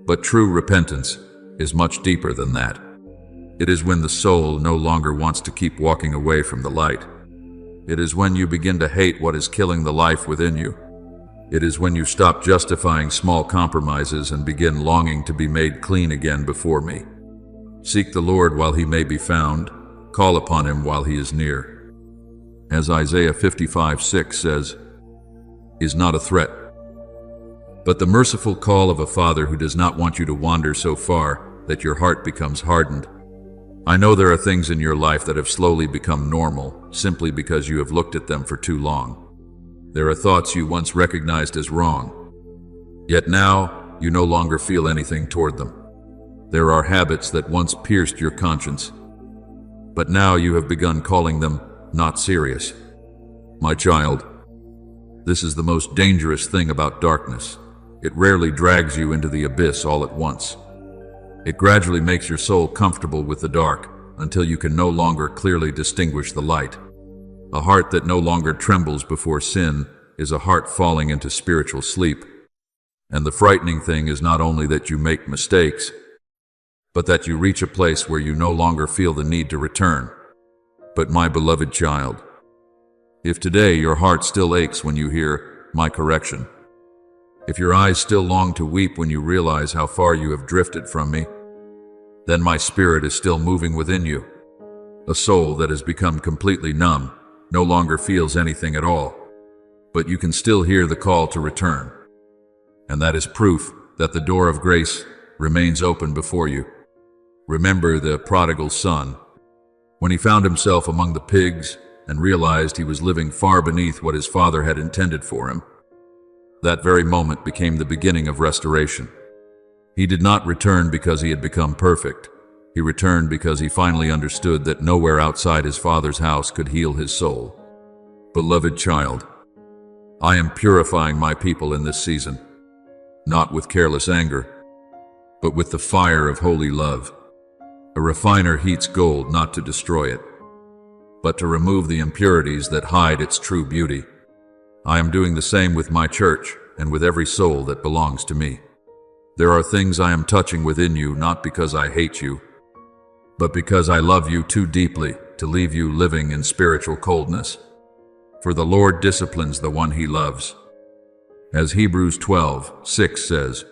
But true repentance is much deeper than that. It is when the soul no longer wants to keep walking away from the light. It is when you begin to hate what is killing the life within you. It is when you stop justifying small compromises and begin longing to be made clean again before me. Seek the Lord while he may be found. Call upon him while he is near. As Isaiah 55:6 says, is not a threat, but the merciful call of a father who does not want you to wander so far that your heart becomes hardened. I know there are things in your life that have slowly become normal simply because you have looked at them for too long. There are thoughts you once recognized as wrong, yet now you no longer feel anything toward them. There are habits that once pierced your conscience, but now you have begun calling them not serious. My child, this is the most dangerous thing about darkness. It rarely drags you into the abyss all at once. It gradually makes your soul comfortable with the dark until you can no longer clearly distinguish the light. A heart that no longer trembles before sin is a heart falling into spiritual sleep. And the frightening thing is not only that you make mistakes, but that you reach a place where you no longer feel the need to return. But my beloved child, if today your heart still aches when you hear my correction, if your eyes still long to weep when you realize how far you have drifted from me, then my spirit is still moving within you. A soul that has become completely numb no longer feels anything at all, but you can still hear the call to return. And that is proof that the door of grace remains open before you. Remember the prodigal son, when he found himself among the pigs and realized he was living far beneath what his father had intended for him. That very moment became the beginning of restoration. He did not return because he had become perfect. He returned because he finally understood that nowhere outside his father's house could heal his soul. Beloved child, I am purifying my people in this season, not with careless anger, but with the fire of holy love. A refiner heats gold not to destroy it, but to remove the impurities that hide its true beauty. I am doing the same with my church and with every soul that belongs to me. There are things I am touching within you not because I hate you, but because I love you too deeply to leave you living in spiritual coldness. For the Lord disciplines the one he loves. As Hebrews 12:6 says,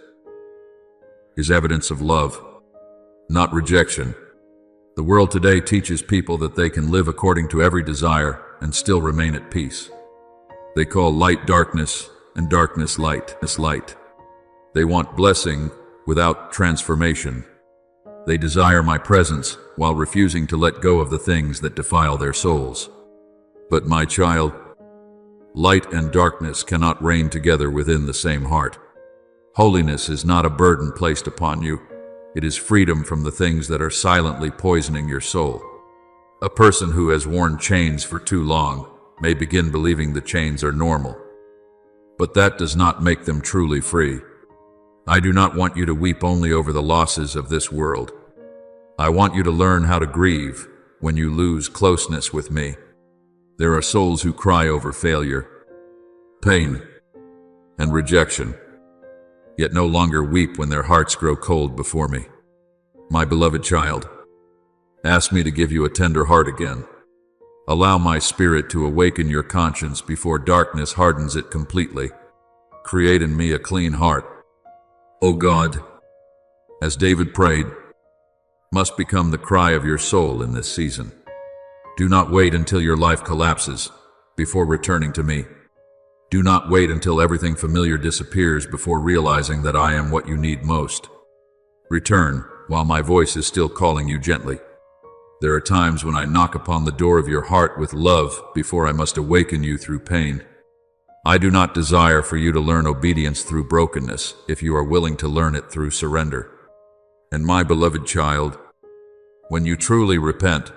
is evidence of love, not rejection. The world today teaches people that they can live according to every desire and still remain at peace. They call light darkness and darkness light. They want blessing without transformation. They desire my presence while refusing to let go of the things that defile their souls. But my child, light and darkness cannot reign together within the same heart. Holiness is not a burden placed upon you. It is freedom from the things that are silently poisoning your soul. A person who has worn chains for too long may begin believing the chains are normal, but that does not make them truly free. I do not want you to weep only over the losses of this world. I want you to learn how to grieve when you lose closeness with me. There are souls who cry over failure, pain, and rejection, yet no longer weep when their hearts grow cold before me. My beloved child, ask me to give you a tender heart again. Allow my spirit to awaken your conscience before darkness hardens it completely. Create in me a clean heart. O God, as David prayed, must become the cry of your soul in this season. Do not wait until your life collapses before returning to me. Do not wait until everything familiar disappears before realizing that I am what you need most. Return while my voice is still calling you gently. There are times when I knock upon the door of your heart with love before I must awaken you through pain. I do not desire for you to learn obedience through brokenness if you are willing to learn it through surrender. And my beloved child, when you truly repent,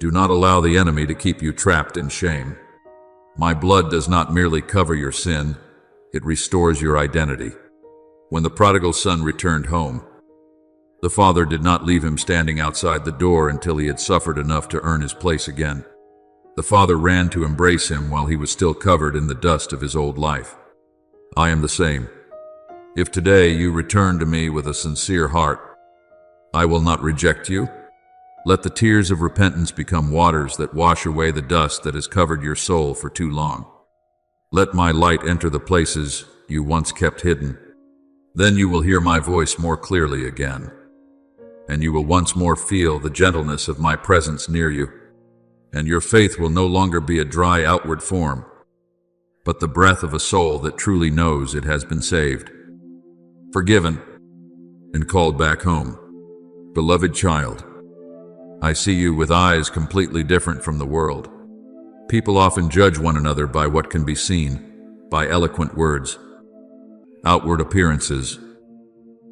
do not allow the enemy to keep you trapped in shame. My blood does not merely cover your sin, it restores your identity. When the prodigal son returned home, the father did not leave him standing outside the door until he had suffered enough to earn his place again. The father ran to embrace him while he was still covered in the dust of his old life. I am the same. If today you return to me with a sincere heart, I will not reject you. Let the tears of repentance become waters that wash away the dust that has covered your soul for too long. Let my light enter the places you once kept hidden. Then you will hear my voice more clearly again, and you will once more feel the gentleness of my presence near you, and your faith will no longer be a dry outward form, but the breath of a soul that truly knows it has been saved, forgiven, and called back home. Beloved child, I see you with eyes completely different from the world. People often judge one another by what can be seen, by eloquent words, outward appearances,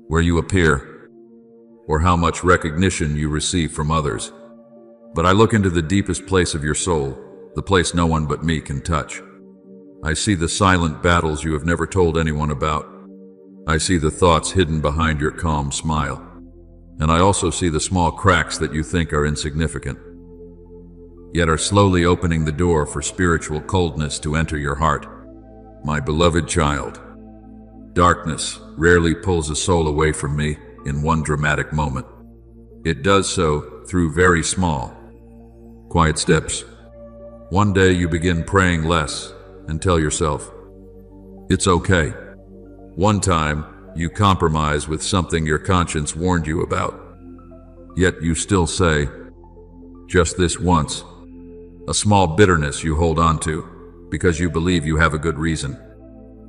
where you appear, or how much recognition you receive from others. But I look into the deepest place of your soul, the place no one but me can touch. I see the silent battles you have never told anyone about. I see the thoughts hidden behind your calm smile. And I also see the small cracks that you think are insignificant, yet are slowly opening the door for spiritual coldness to enter your heart. My beloved child, darkness rarely pulls a soul away from me in one dramatic moment. It does so through very small, quiet steps. One day you begin praying less and tell yourself, it's okay. One time, you compromise with something your conscience warned you about. Yet you still say, just this once, a small bitterness you hold on to because you believe you have a good reason.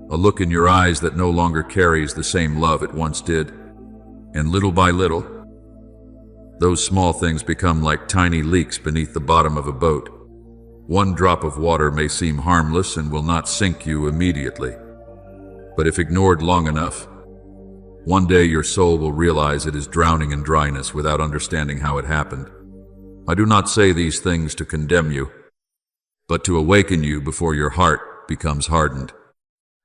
A look in your eyes that no longer carries the same love it once did. And little by little, those small things become like tiny leaks beneath the bottom of a boat. One drop of water may seem harmless and will not sink you immediately. But if ignored long enough, one day your soul will realize it is drowning in dryness without understanding how it happened. I do not say these things to condemn you, but to awaken you before your heart becomes hardened.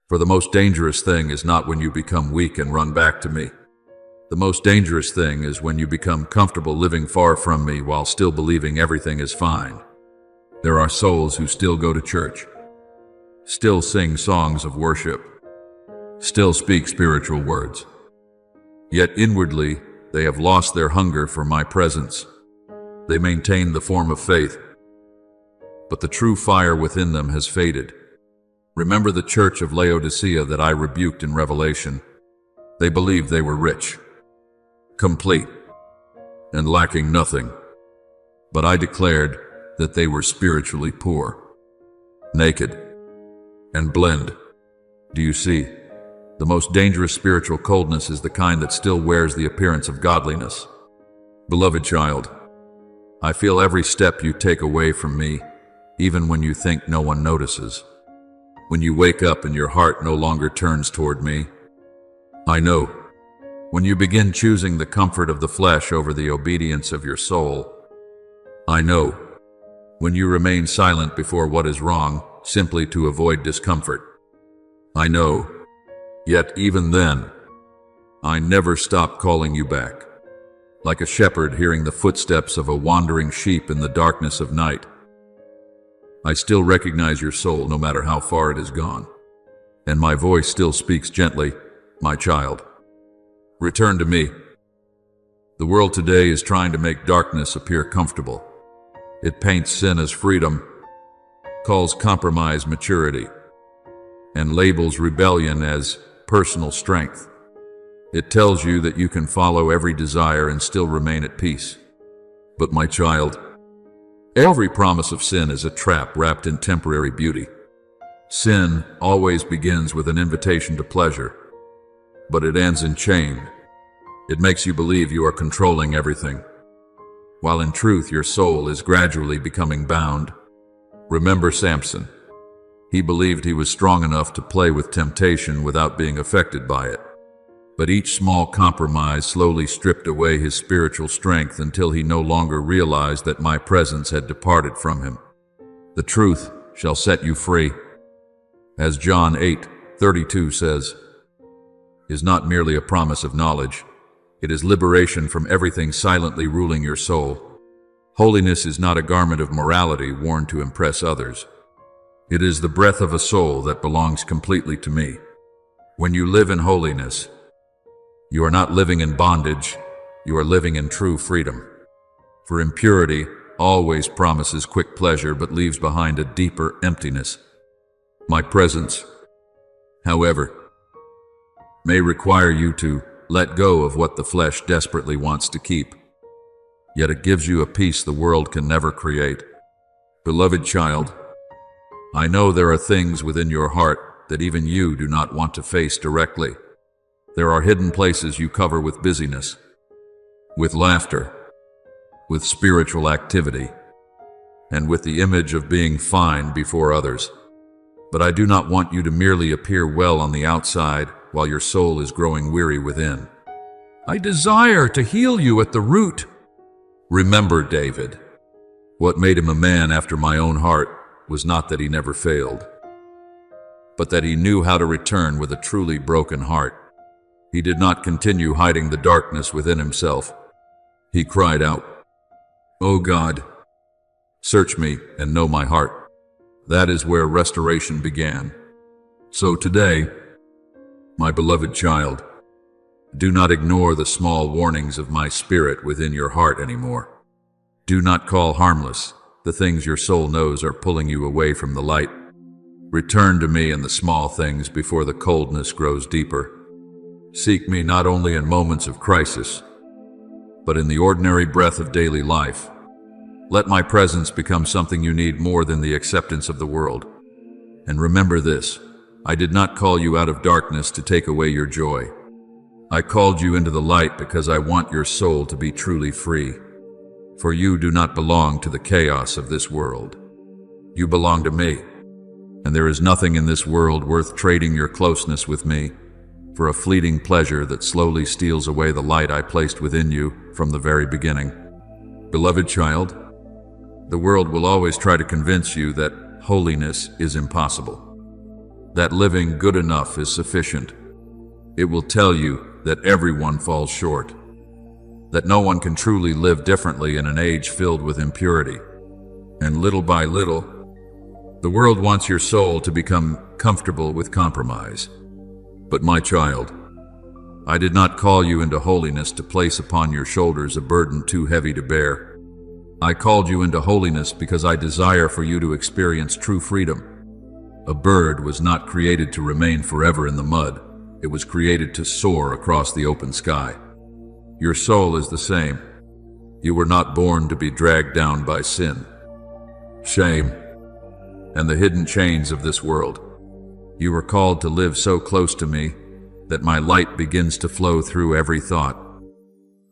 For the most dangerous thing is not when you become weak and run back to me. The most dangerous thing is when you become comfortable living far from me while still believing everything is fine. There are souls who still go to church, still sing songs of worship, still speak spiritual words. Yet inwardly, they have lost their hunger for my presence. They maintain the form of faith, but the true fire within them has faded. Remember the church of Laodicea that I rebuked in Revelation. They believed they were rich, complete, and lacking nothing. But I declared that they were spiritually poor, naked, and blind. Do you see? The most dangerous spiritual coldness is the kind that still wears the appearance of godliness. Beloved child, I feel every step you take away from me, even when you think no one notices. When you wake up and your heart no longer turns toward me, I know. When you begin choosing the comfort of the flesh over the obedience of your soul, I know. When you remain silent before what is wrong, simply to avoid discomfort, I know. Yet even then, I never stop calling you back. Like a shepherd hearing the footsteps of a wandering sheep in the darkness of night, I still recognize your soul no matter how far it has gone. And my voice still speaks gently, my child. Return to me. The world today is trying to make darkness appear comfortable. It paints sin as freedom, calls compromise maturity, and labels rebellion as personal strength. It tells you that you can follow every desire and still remain at peace. But my child, every promise of sin is a trap wrapped in temporary beauty. Sin always begins with an invitation to pleasure, but it ends in chain. It makes you believe you are controlling everything, while in truth your soul is gradually becoming bound. Remember Samson. He believed he was strong enough to play with temptation without being affected by it. But each small compromise slowly stripped away his spiritual strength until he no longer realized that my presence had departed from him. The truth shall set you free. As John 8:32 says, is not merely a promise of knowledge. It is liberation from everything silently ruling your soul. Holiness is not a garment of morality worn to impress others. It is the breath of a soul that belongs completely to me. When you live in holiness, you are not living in bondage, you are living in true freedom. For impurity always promises quick pleasure but leaves behind a deeper emptiness. My presence, however, may require you to let go of what the flesh desperately wants to keep. Yet it gives you a peace the world can never create. Beloved child, I know there are things within your heart that even you do not want to face directly. There are hidden places you cover with busyness, with laughter, with spiritual activity, and with the image of being fine before others. But I do not want you to merely appear well on the outside while your soul is growing weary within. I desire to heal you at the root. Remember David. What made him a man after my own heart was not that he never failed, but that he knew how to return with a truly broken heart. He did not continue hiding the darkness within himself. He cried out, "O God, search me and know my heart." That is where restoration began. So today, my beloved child, do not ignore the small warnings of my spirit within your heart anymore. Do not call harmless the things your soul knows are pulling you away from the light. Return to me in the small things before the coldness grows deeper. Seek me not only in moments of crisis, but in the ordinary breath of daily life. Let my presence become something you need more than the acceptance of the world. And remember this, I did not call you out of darkness to take away your joy. I called you into the light because I want your soul to be truly free. For you do not belong to the chaos of this world. You belong to me, and there is nothing in this world worth trading your closeness with me for a fleeting pleasure that slowly steals away the light I placed within you from the very beginning. Beloved child, the world will always try to convince you that holiness is impossible, that living good enough is sufficient. It will tell you that everyone falls short, that no one can truly live differently in an age filled with impurity. And little by little, the world wants your soul to become comfortable with compromise. But my child, I did not call you into holiness to place upon your shoulders a burden too heavy to bear. I called you into holiness because I desire for you to experience true freedom. A bird was not created to remain forever in the mud. It was created to soar across the open sky. Your soul is the same. You were not born to be dragged down by sin, shame, and the hidden chains of this world. You were called to live so close to me that my light begins to flow through every thought,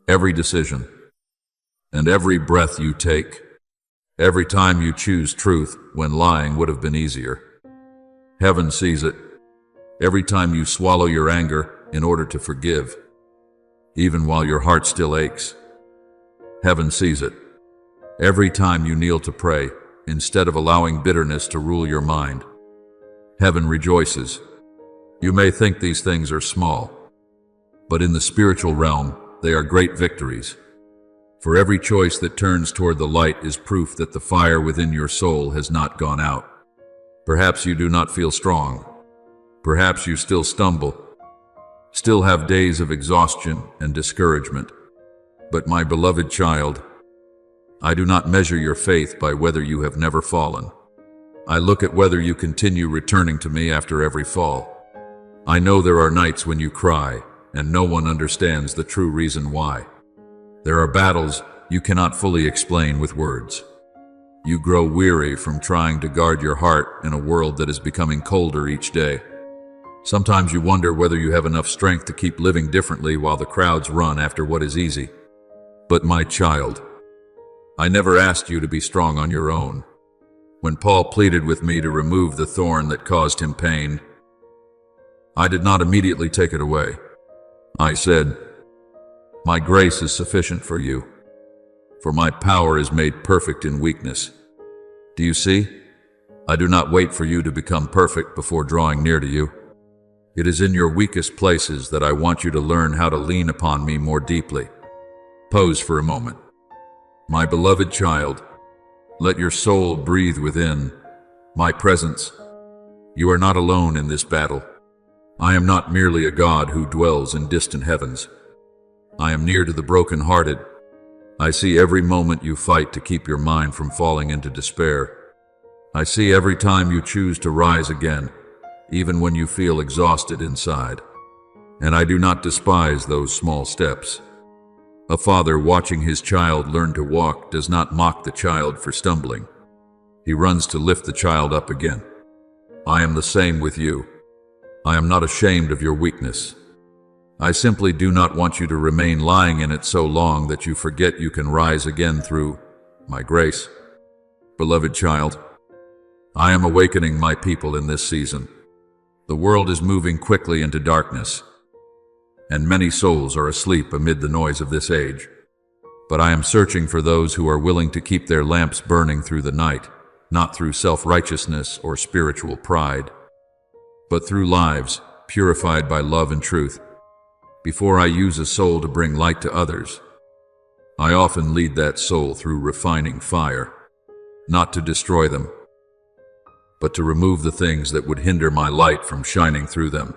every decision, and every breath you take, every time you choose truth when lying would have been easier. Heaven sees it. Every time you swallow your anger in order to forgive, even while your heart still aches. Heaven sees it. Every time you kneel to pray, instead of allowing bitterness to rule your mind. Heaven rejoices. You may think these things are small, but in the spiritual realm, they are great victories. For every choice that turns toward the light is proof that the fire within your soul has not gone out. Perhaps you do not feel strong. Perhaps you still stumble, still have days of exhaustion and discouragement. But my beloved child, I do not measure your faith by whether you have never fallen. I look at whether you continue returning to me after every fall. I know there are nights when you cry, and no one understands the true reason why. There are battles you cannot fully explain with words. You grow weary from trying to guard your heart in a world that is becoming colder each day. Sometimes you wonder whether you have enough strength to keep living differently while the crowds run after what is easy. But my child, I never asked you to be strong on your own. When Paul pleaded with me to remove the thorn that caused him pain, I did not immediately take it away. I said, "My grace is sufficient for you, for my power is made perfect in weakness." Do you see? I do not wait for you to become perfect before drawing near to you. It is in your weakest places that I want you to learn how to lean upon me more deeply. Pose for a moment. My beloved child, let your soul breathe within my presence. You are not alone in this battle. I am not merely a God who dwells in distant heavens. I am near to the broken-hearted. I see every moment you fight to keep your mind from falling into despair. I see every time you choose to rise again, even when you feel exhausted inside. And I do not despise those small steps. A father watching his child learn to walk does not mock the child for stumbling. He runs to lift the child up again. I am the same with you. I am not ashamed of your weakness. I simply do not want you to remain lying in it so long that you forget you can rise again through my grace. Beloved child, I am awakening my people in this season. The world is moving quickly into darkness, and many souls are asleep amid the noise of this age. But I am searching for those who are willing to keep their lamps burning through the night, not through self-righteousness or spiritual pride, but through lives purified by love and truth. Before I use a soul to bring light to others, I often lead that soul through refining fire, not to destroy them, but to remove the things that would hinder my light from shining through them.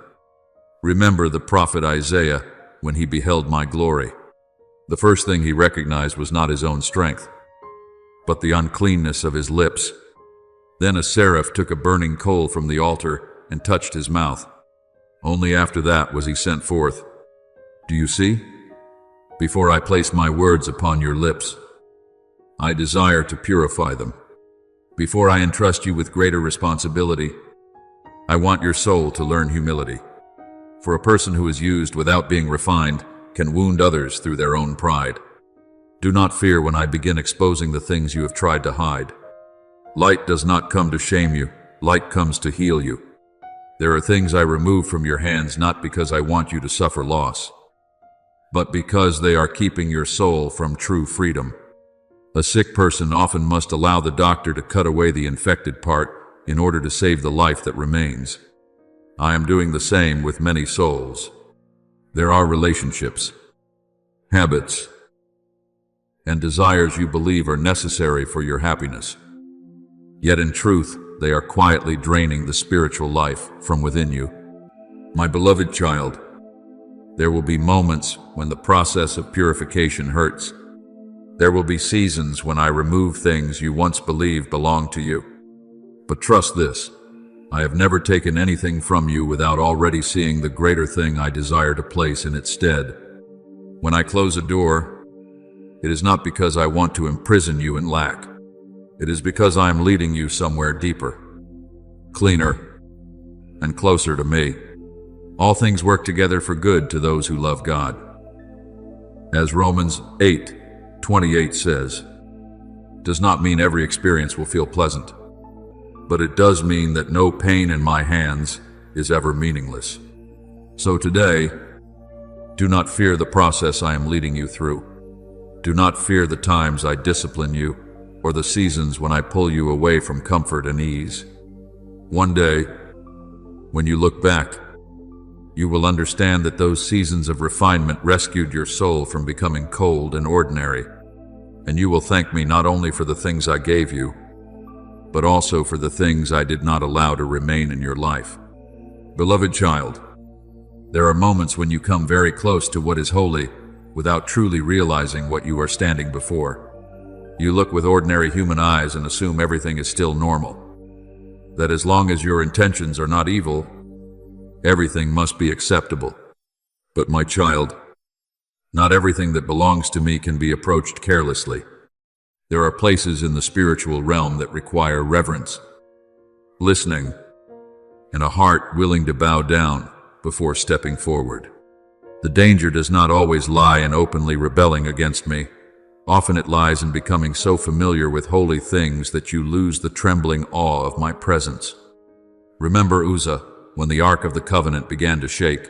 Remember the prophet Isaiah when he beheld my glory. The first thing he recognized was not his own strength, but the uncleanness of his lips. Then a seraph took a burning coal from the altar and touched his mouth. Only after that was he sent forth. Do you see? Before I place my words upon your lips, I desire to purify them. Before I entrust you with greater responsibility, I want your soul to learn humility. For a person who is used without being refined can wound others through their own pride. Do not fear when I begin exposing the things you have tried to hide. Light does not come to shame you. Light comes to heal you. There are things I remove from your hands not because I want you to suffer loss, but because they are keeping your soul from true freedom. A sick person often must allow the doctor to cut away the infected part in order to save the life that remains. I am doing the same with many souls. There are relationships, habits, and desires you believe are necessary for your happiness. Yet in truth, they are quietly draining the spiritual life from within you. My beloved child, there will be moments when the process of purification hurts. There will be seasons when I remove things you once believed belonged to you. But trust this, I have never taken anything from you without already seeing the greater thing I desire to place in its stead. When I close a door, it is not because I want to imprison you in lack. It is because I am leading you somewhere deeper, cleaner, and closer to me. All things work together for good to those who love God. As Romans 8:28 says, does not mean every experience will feel pleasant, but it does mean that no pain in my hands is ever meaningless. So today, do not fear the process I am leading you through. Do not fear the times I discipline you, or the seasons when I pull you away from comfort and ease. One day, when you look back, you will understand that those seasons of refinement rescued your soul from becoming cold and ordinary, and you will thank me not only for the things I gave you, but also for the things I did not allow to remain in your life. Beloved child, there are moments when you come very close to what is holy without truly realizing what you are standing before. You look with ordinary human eyes and assume everything is still normal, that as long as your intentions are not evil, everything must be acceptable. But my child, not everything that belongs to me can be approached carelessly. There are places in the spiritual realm that require reverence, listening, and a heart willing to bow down before stepping forward. The danger does not always lie in openly rebelling against me. Often it lies in becoming so familiar with holy things that you lose the trembling awe of my presence. Remember Uzzah, when the Ark of the Covenant began to shake.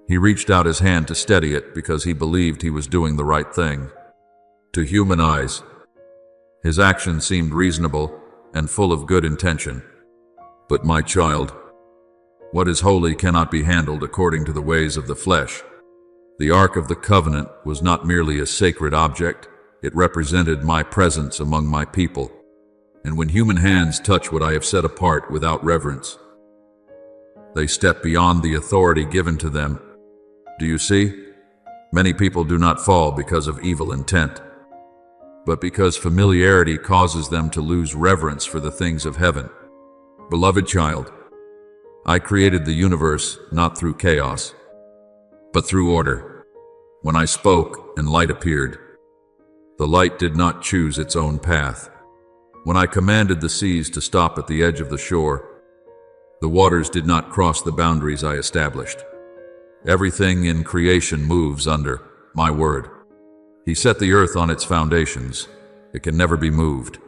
He reached out his hand to steady it because he believed he was doing the right thing. To human eyes, his action seemed reasonable and full of good intention. But my child, what is holy cannot be handled according to the ways of the flesh. The Ark of the Covenant was not merely a sacred object, it represented my presence among my people. And when human hands touch what I have set apart without reverence, they step beyond the authority given to them. Do you see? Many people do not fall because of evil intent, but because familiarity causes them to lose reverence for the things of heaven. Beloved child, I created the universe not through chaos, but through order. When I spoke and light appeared, the light did not choose its own path. When I commanded the seas to stop at the edge of the shore, the waters did not cross the boundaries I established. Everything in creation moves under my word. He set the earth on its foundations. It can never be moved.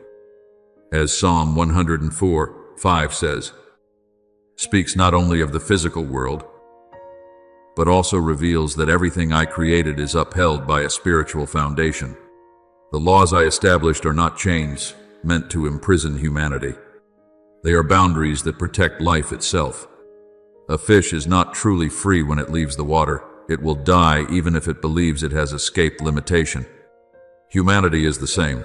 As Psalm 104:5 says, speaks not only of the physical world, but also reveals that everything I created is upheld by a spiritual foundation. The laws I established are not chains meant to imprison humanity. They are boundaries that protect life itself. A fish is not truly free when it leaves the water. It will die even if it believes it has escaped limitation. Humanity is the same.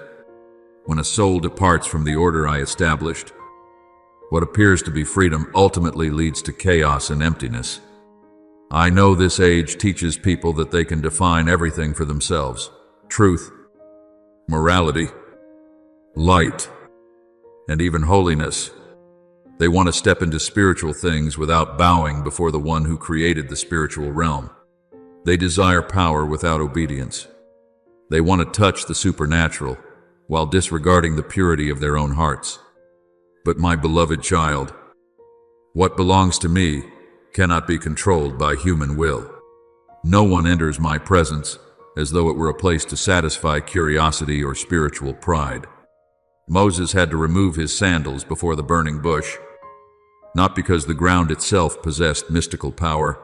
When a soul departs from the order I established, what appears to be freedom ultimately leads to chaos and emptiness. I know this age teaches people that they can define everything for themselves. Truth, morality, light, and even holiness. They want to step into spiritual things without bowing before the one who created the spiritual realm. They desire power without obedience. They want to touch the supernatural while disregarding the purity of their own hearts. But my beloved child, what belongs to me cannot be controlled by human will. No one enters my presence as though it were a place to satisfy curiosity or spiritual pride. Moses had to remove his sandals before the burning bush, not because the ground itself possessed mystical power,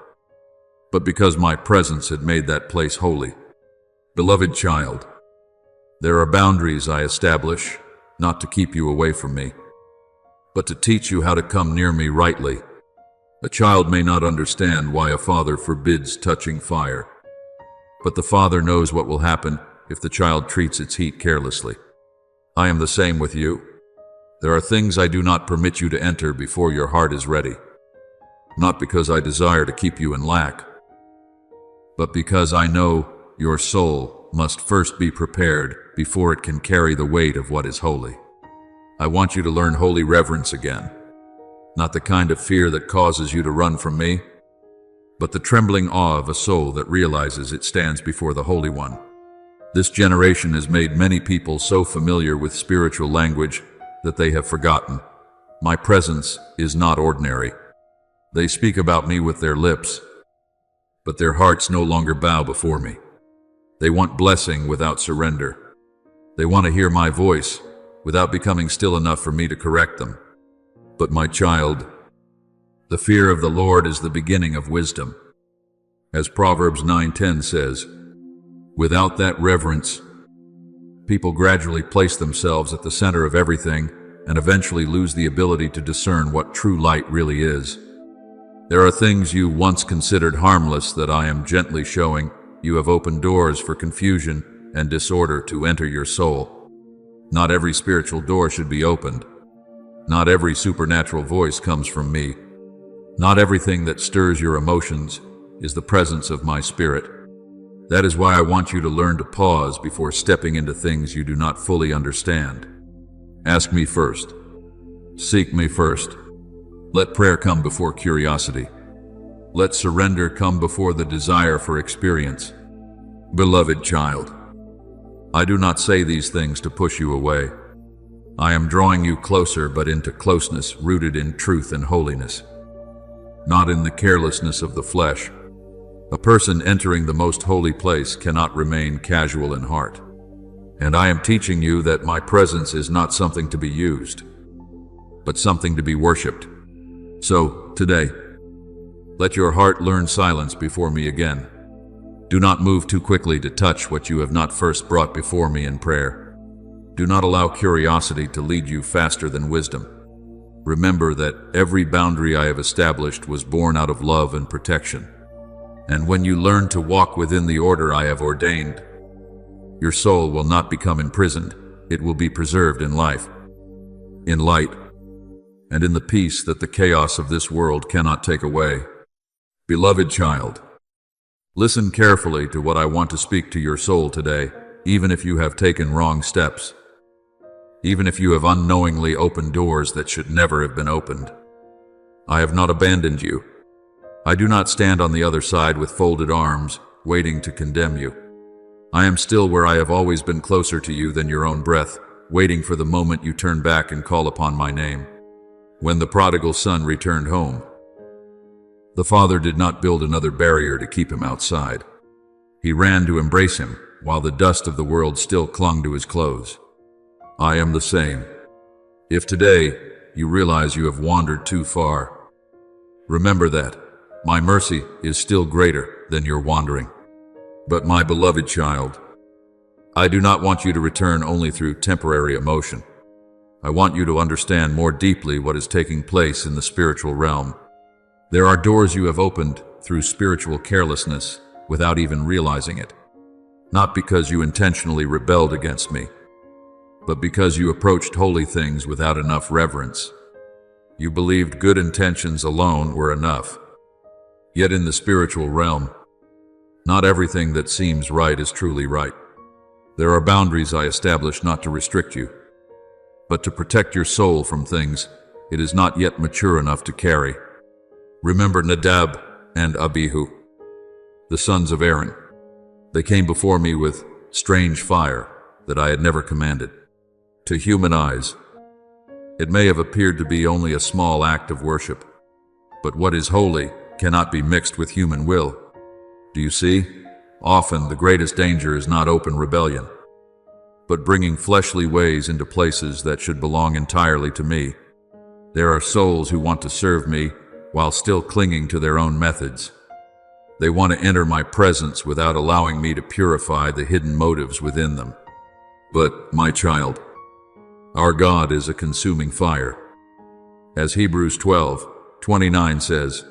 but because my presence had made that place holy. Beloved child, there are boundaries I establish, not to keep you away from me, but to teach you how to come near me rightly. A child may not understand why a father forbids touching fire, but the father knows what will happen if the child treats its heat carelessly. I am the same with you. There are things I do not permit you to enter before your heart is ready, not because I desire to keep you in lack, but because I know your soul must first be prepared before it can carry the weight of what is holy. I want you to learn holy reverence again, not the kind of fear that causes you to run from me, but the trembling awe of a soul that realizes it stands before the Holy One. This generation has made many people so familiar with spiritual language that they have forgotten. My presence is not ordinary. They speak about me with their lips, but their hearts no longer bow before me. They want blessing without surrender. They want to hear my voice without becoming still enough for me to correct them. But my child, the fear of the Lord is the beginning of wisdom. As Proverbs 9:10 says, without that reverence, people gradually place themselves at the center of everything and eventually lose the ability to discern what true light really is. There are things you once considered harmless that I am gently showing you have opened doors for confusion and disorder to enter your soul. Not every spiritual door should be opened. Not every supernatural voice comes from me. Not everything that stirs your emotions is the presence of my spirit. That is why I want you to learn to pause before stepping into things you do not fully understand. Ask me first. Seek me first. Let prayer come before curiosity. Let surrender come before the desire for experience. Beloved child, I do not say these things to push you away. I am drawing you closer, but into closeness rooted in truth and holiness, not in the carelessness of the flesh. A person entering the most holy place cannot remain casual in heart. And I am teaching you that my presence is not something to be used, but something to be worshipped. So, today, let your heart learn silence before me again. Do not move too quickly to touch what you have not first brought before me in prayer. Do not allow curiosity to lead you faster than wisdom. Remember that every boundary I have established was born out of love and protection. And when you learn to walk within the order I have ordained, Your soul will not become imprisoned. It will be preserved in life, in light, and in the peace that the chaos of this world cannot take away. Beloved child, listen carefully to what I want to speak to your soul today, even if you have taken wrong steps, even if you have unknowingly opened doors that should never have been opened. I have not abandoned you. I do not stand on the other side with folded arms, waiting to condemn you. I am still where I have always been, closer to you than your own breath, waiting for the moment you turn back and call upon my name. When the prodigal son returned home, the father did not build another barrier to keep him outside. He ran to embrace him, while the dust of the world still clung to his clothes. I am the same. If today you realize you have wandered too far, remember that my mercy is still greater than your wandering. But my beloved child, I do not want you to return only through temporary emotion. I want you to understand more deeply what is taking place in the spiritual realm. There are doors you have opened through spiritual carelessness without even realizing it. Not because you intentionally rebelled against me, but because you approached holy things without enough reverence. You believed good intentions alone were enough. Yet in the spiritual realm, not everything that seems right is truly right. There are boundaries I established not to restrict you, but to protect your soul from things it is not yet mature enough to carry. Remember Nadab and Abihu, the sons of Aaron. They came before me with strange fire that I had never commanded. To human eyes, it may have appeared to be only a small act of worship, but what is holy cannot be mixed with human will. Do you see? Often the greatest danger is not open rebellion, but bringing fleshly ways into places that should belong entirely to me. There are souls who want to serve me while still clinging to their own methods. They want to enter my presence without allowing me to purify the hidden motives within them. But, my child, our God is a consuming fire. As Hebrews 12:29 says,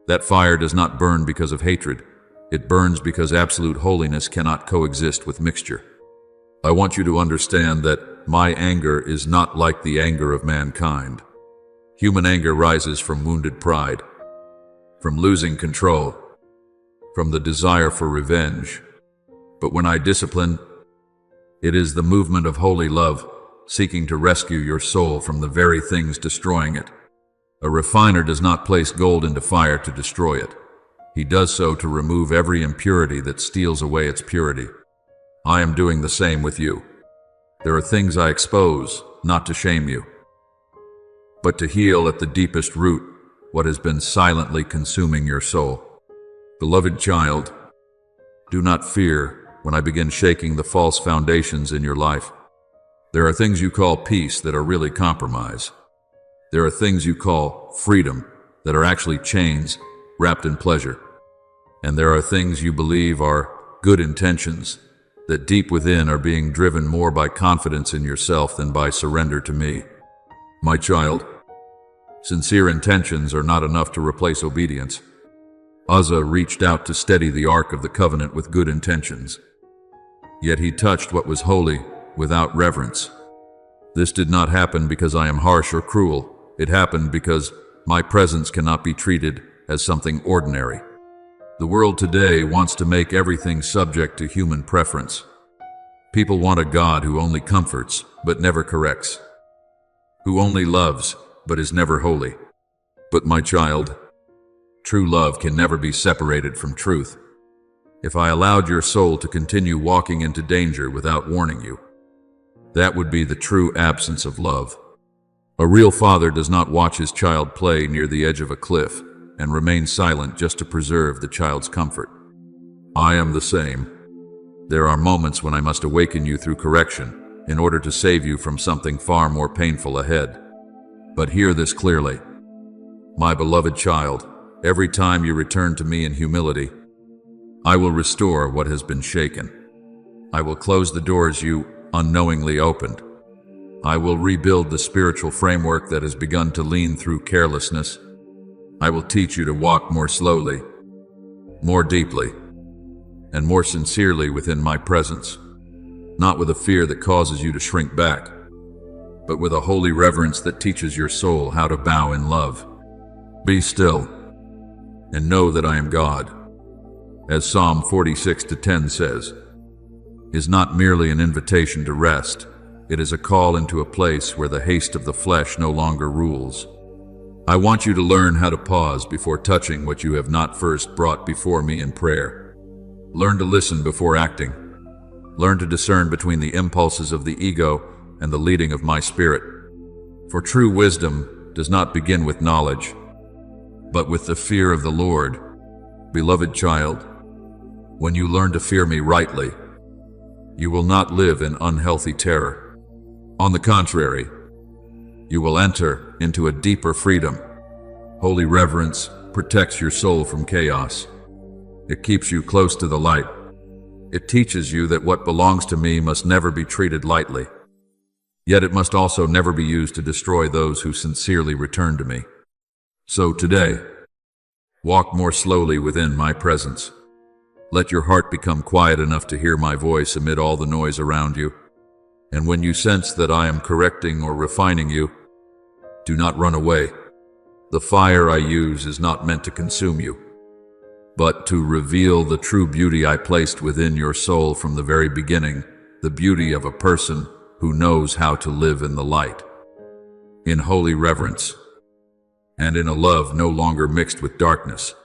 that fire does not burn because of hatred. It burns because absolute holiness cannot coexist with mixture. I want you to understand that my anger is not like the anger of mankind. Human anger rises from wounded pride, from losing control, from the desire for revenge. But when I discipline, it is the movement of holy love, seeking to rescue your soul from the very things destroying it. A refiner does not place gold into fire to destroy it. He does so to remove every impurity that steals away its purity. I am doing the same with you. There are things I expose, not to shame you, but to heal at the deepest root what has been silently consuming your soul. Beloved child, do not fear when I begin shaking the false foundations in your life. There are things you call peace that are really compromise. There are things you call freedom that are actually chains wrapped in pleasure. And there are things you believe are good intentions that deep within are being driven more by confidence in yourself than by surrender to me. My child, sincere intentions are not enough to replace obedience. Uzzah reached out to steady the Ark of the Covenant with good intentions. Yet he touched what was holy without reverence. This did not happen because I am harsh or cruel. It happened because my presence cannot be treated as something ordinary. The world today wants to make everything subject to human preference. People want a God who only comforts but never corrects, who only loves but is never holy. But my child, true love can never be separated from truth. If I allowed your soul to continue walking into danger without warning you, that would be the true absence of love. A real father does not watch his child play near the edge of a cliff and remain silent just to preserve the child's comfort. I am the same. There are moments when I must awaken you through correction in order to save you from something far more painful ahead. But hear this clearly. My beloved child, every time you return to me in humility, I will restore what has been shaken. I will close the doors you unknowingly opened. I will rebuild the spiritual framework that has begun to lean through carelessness. I will teach you to walk more slowly, more deeply, and more sincerely within my presence. not with a fear that causes you to shrink back, but with a holy reverence that teaches your soul how to bow in love. Be still and know that I am God. As Psalm 46:10 says, is not merely an invitation to rest, it is a call into a place where the haste of the flesh no longer rules. I want you to learn how to pause before touching what you have not first brought before me in prayer. Learn to listen before acting. Learn to discern between the impulses of the ego and the leading of my spirit. For true wisdom does not begin with knowledge, but with the fear of the Lord. Beloved child, when you learn to fear me rightly, you will not live in unhealthy terror. On the contrary, you will enter into a deeper freedom. Holy reverence protects your soul from chaos. It keeps you close to the light. It teaches you that what belongs to me must never be treated lightly. Yet it must also never be used to destroy those who sincerely return to me. So today, walk more slowly within my presence. Let your heart become quiet enough to hear my voice amid all the noise around you. And when you sense that I am correcting or refining you, do not run away. The fire I use is not meant to consume you, but to reveal the true beauty I placed within your soul from the very beginning, the beauty of a person who knows how to live in the light, in holy reverence, and in a love no longer mixed with darkness.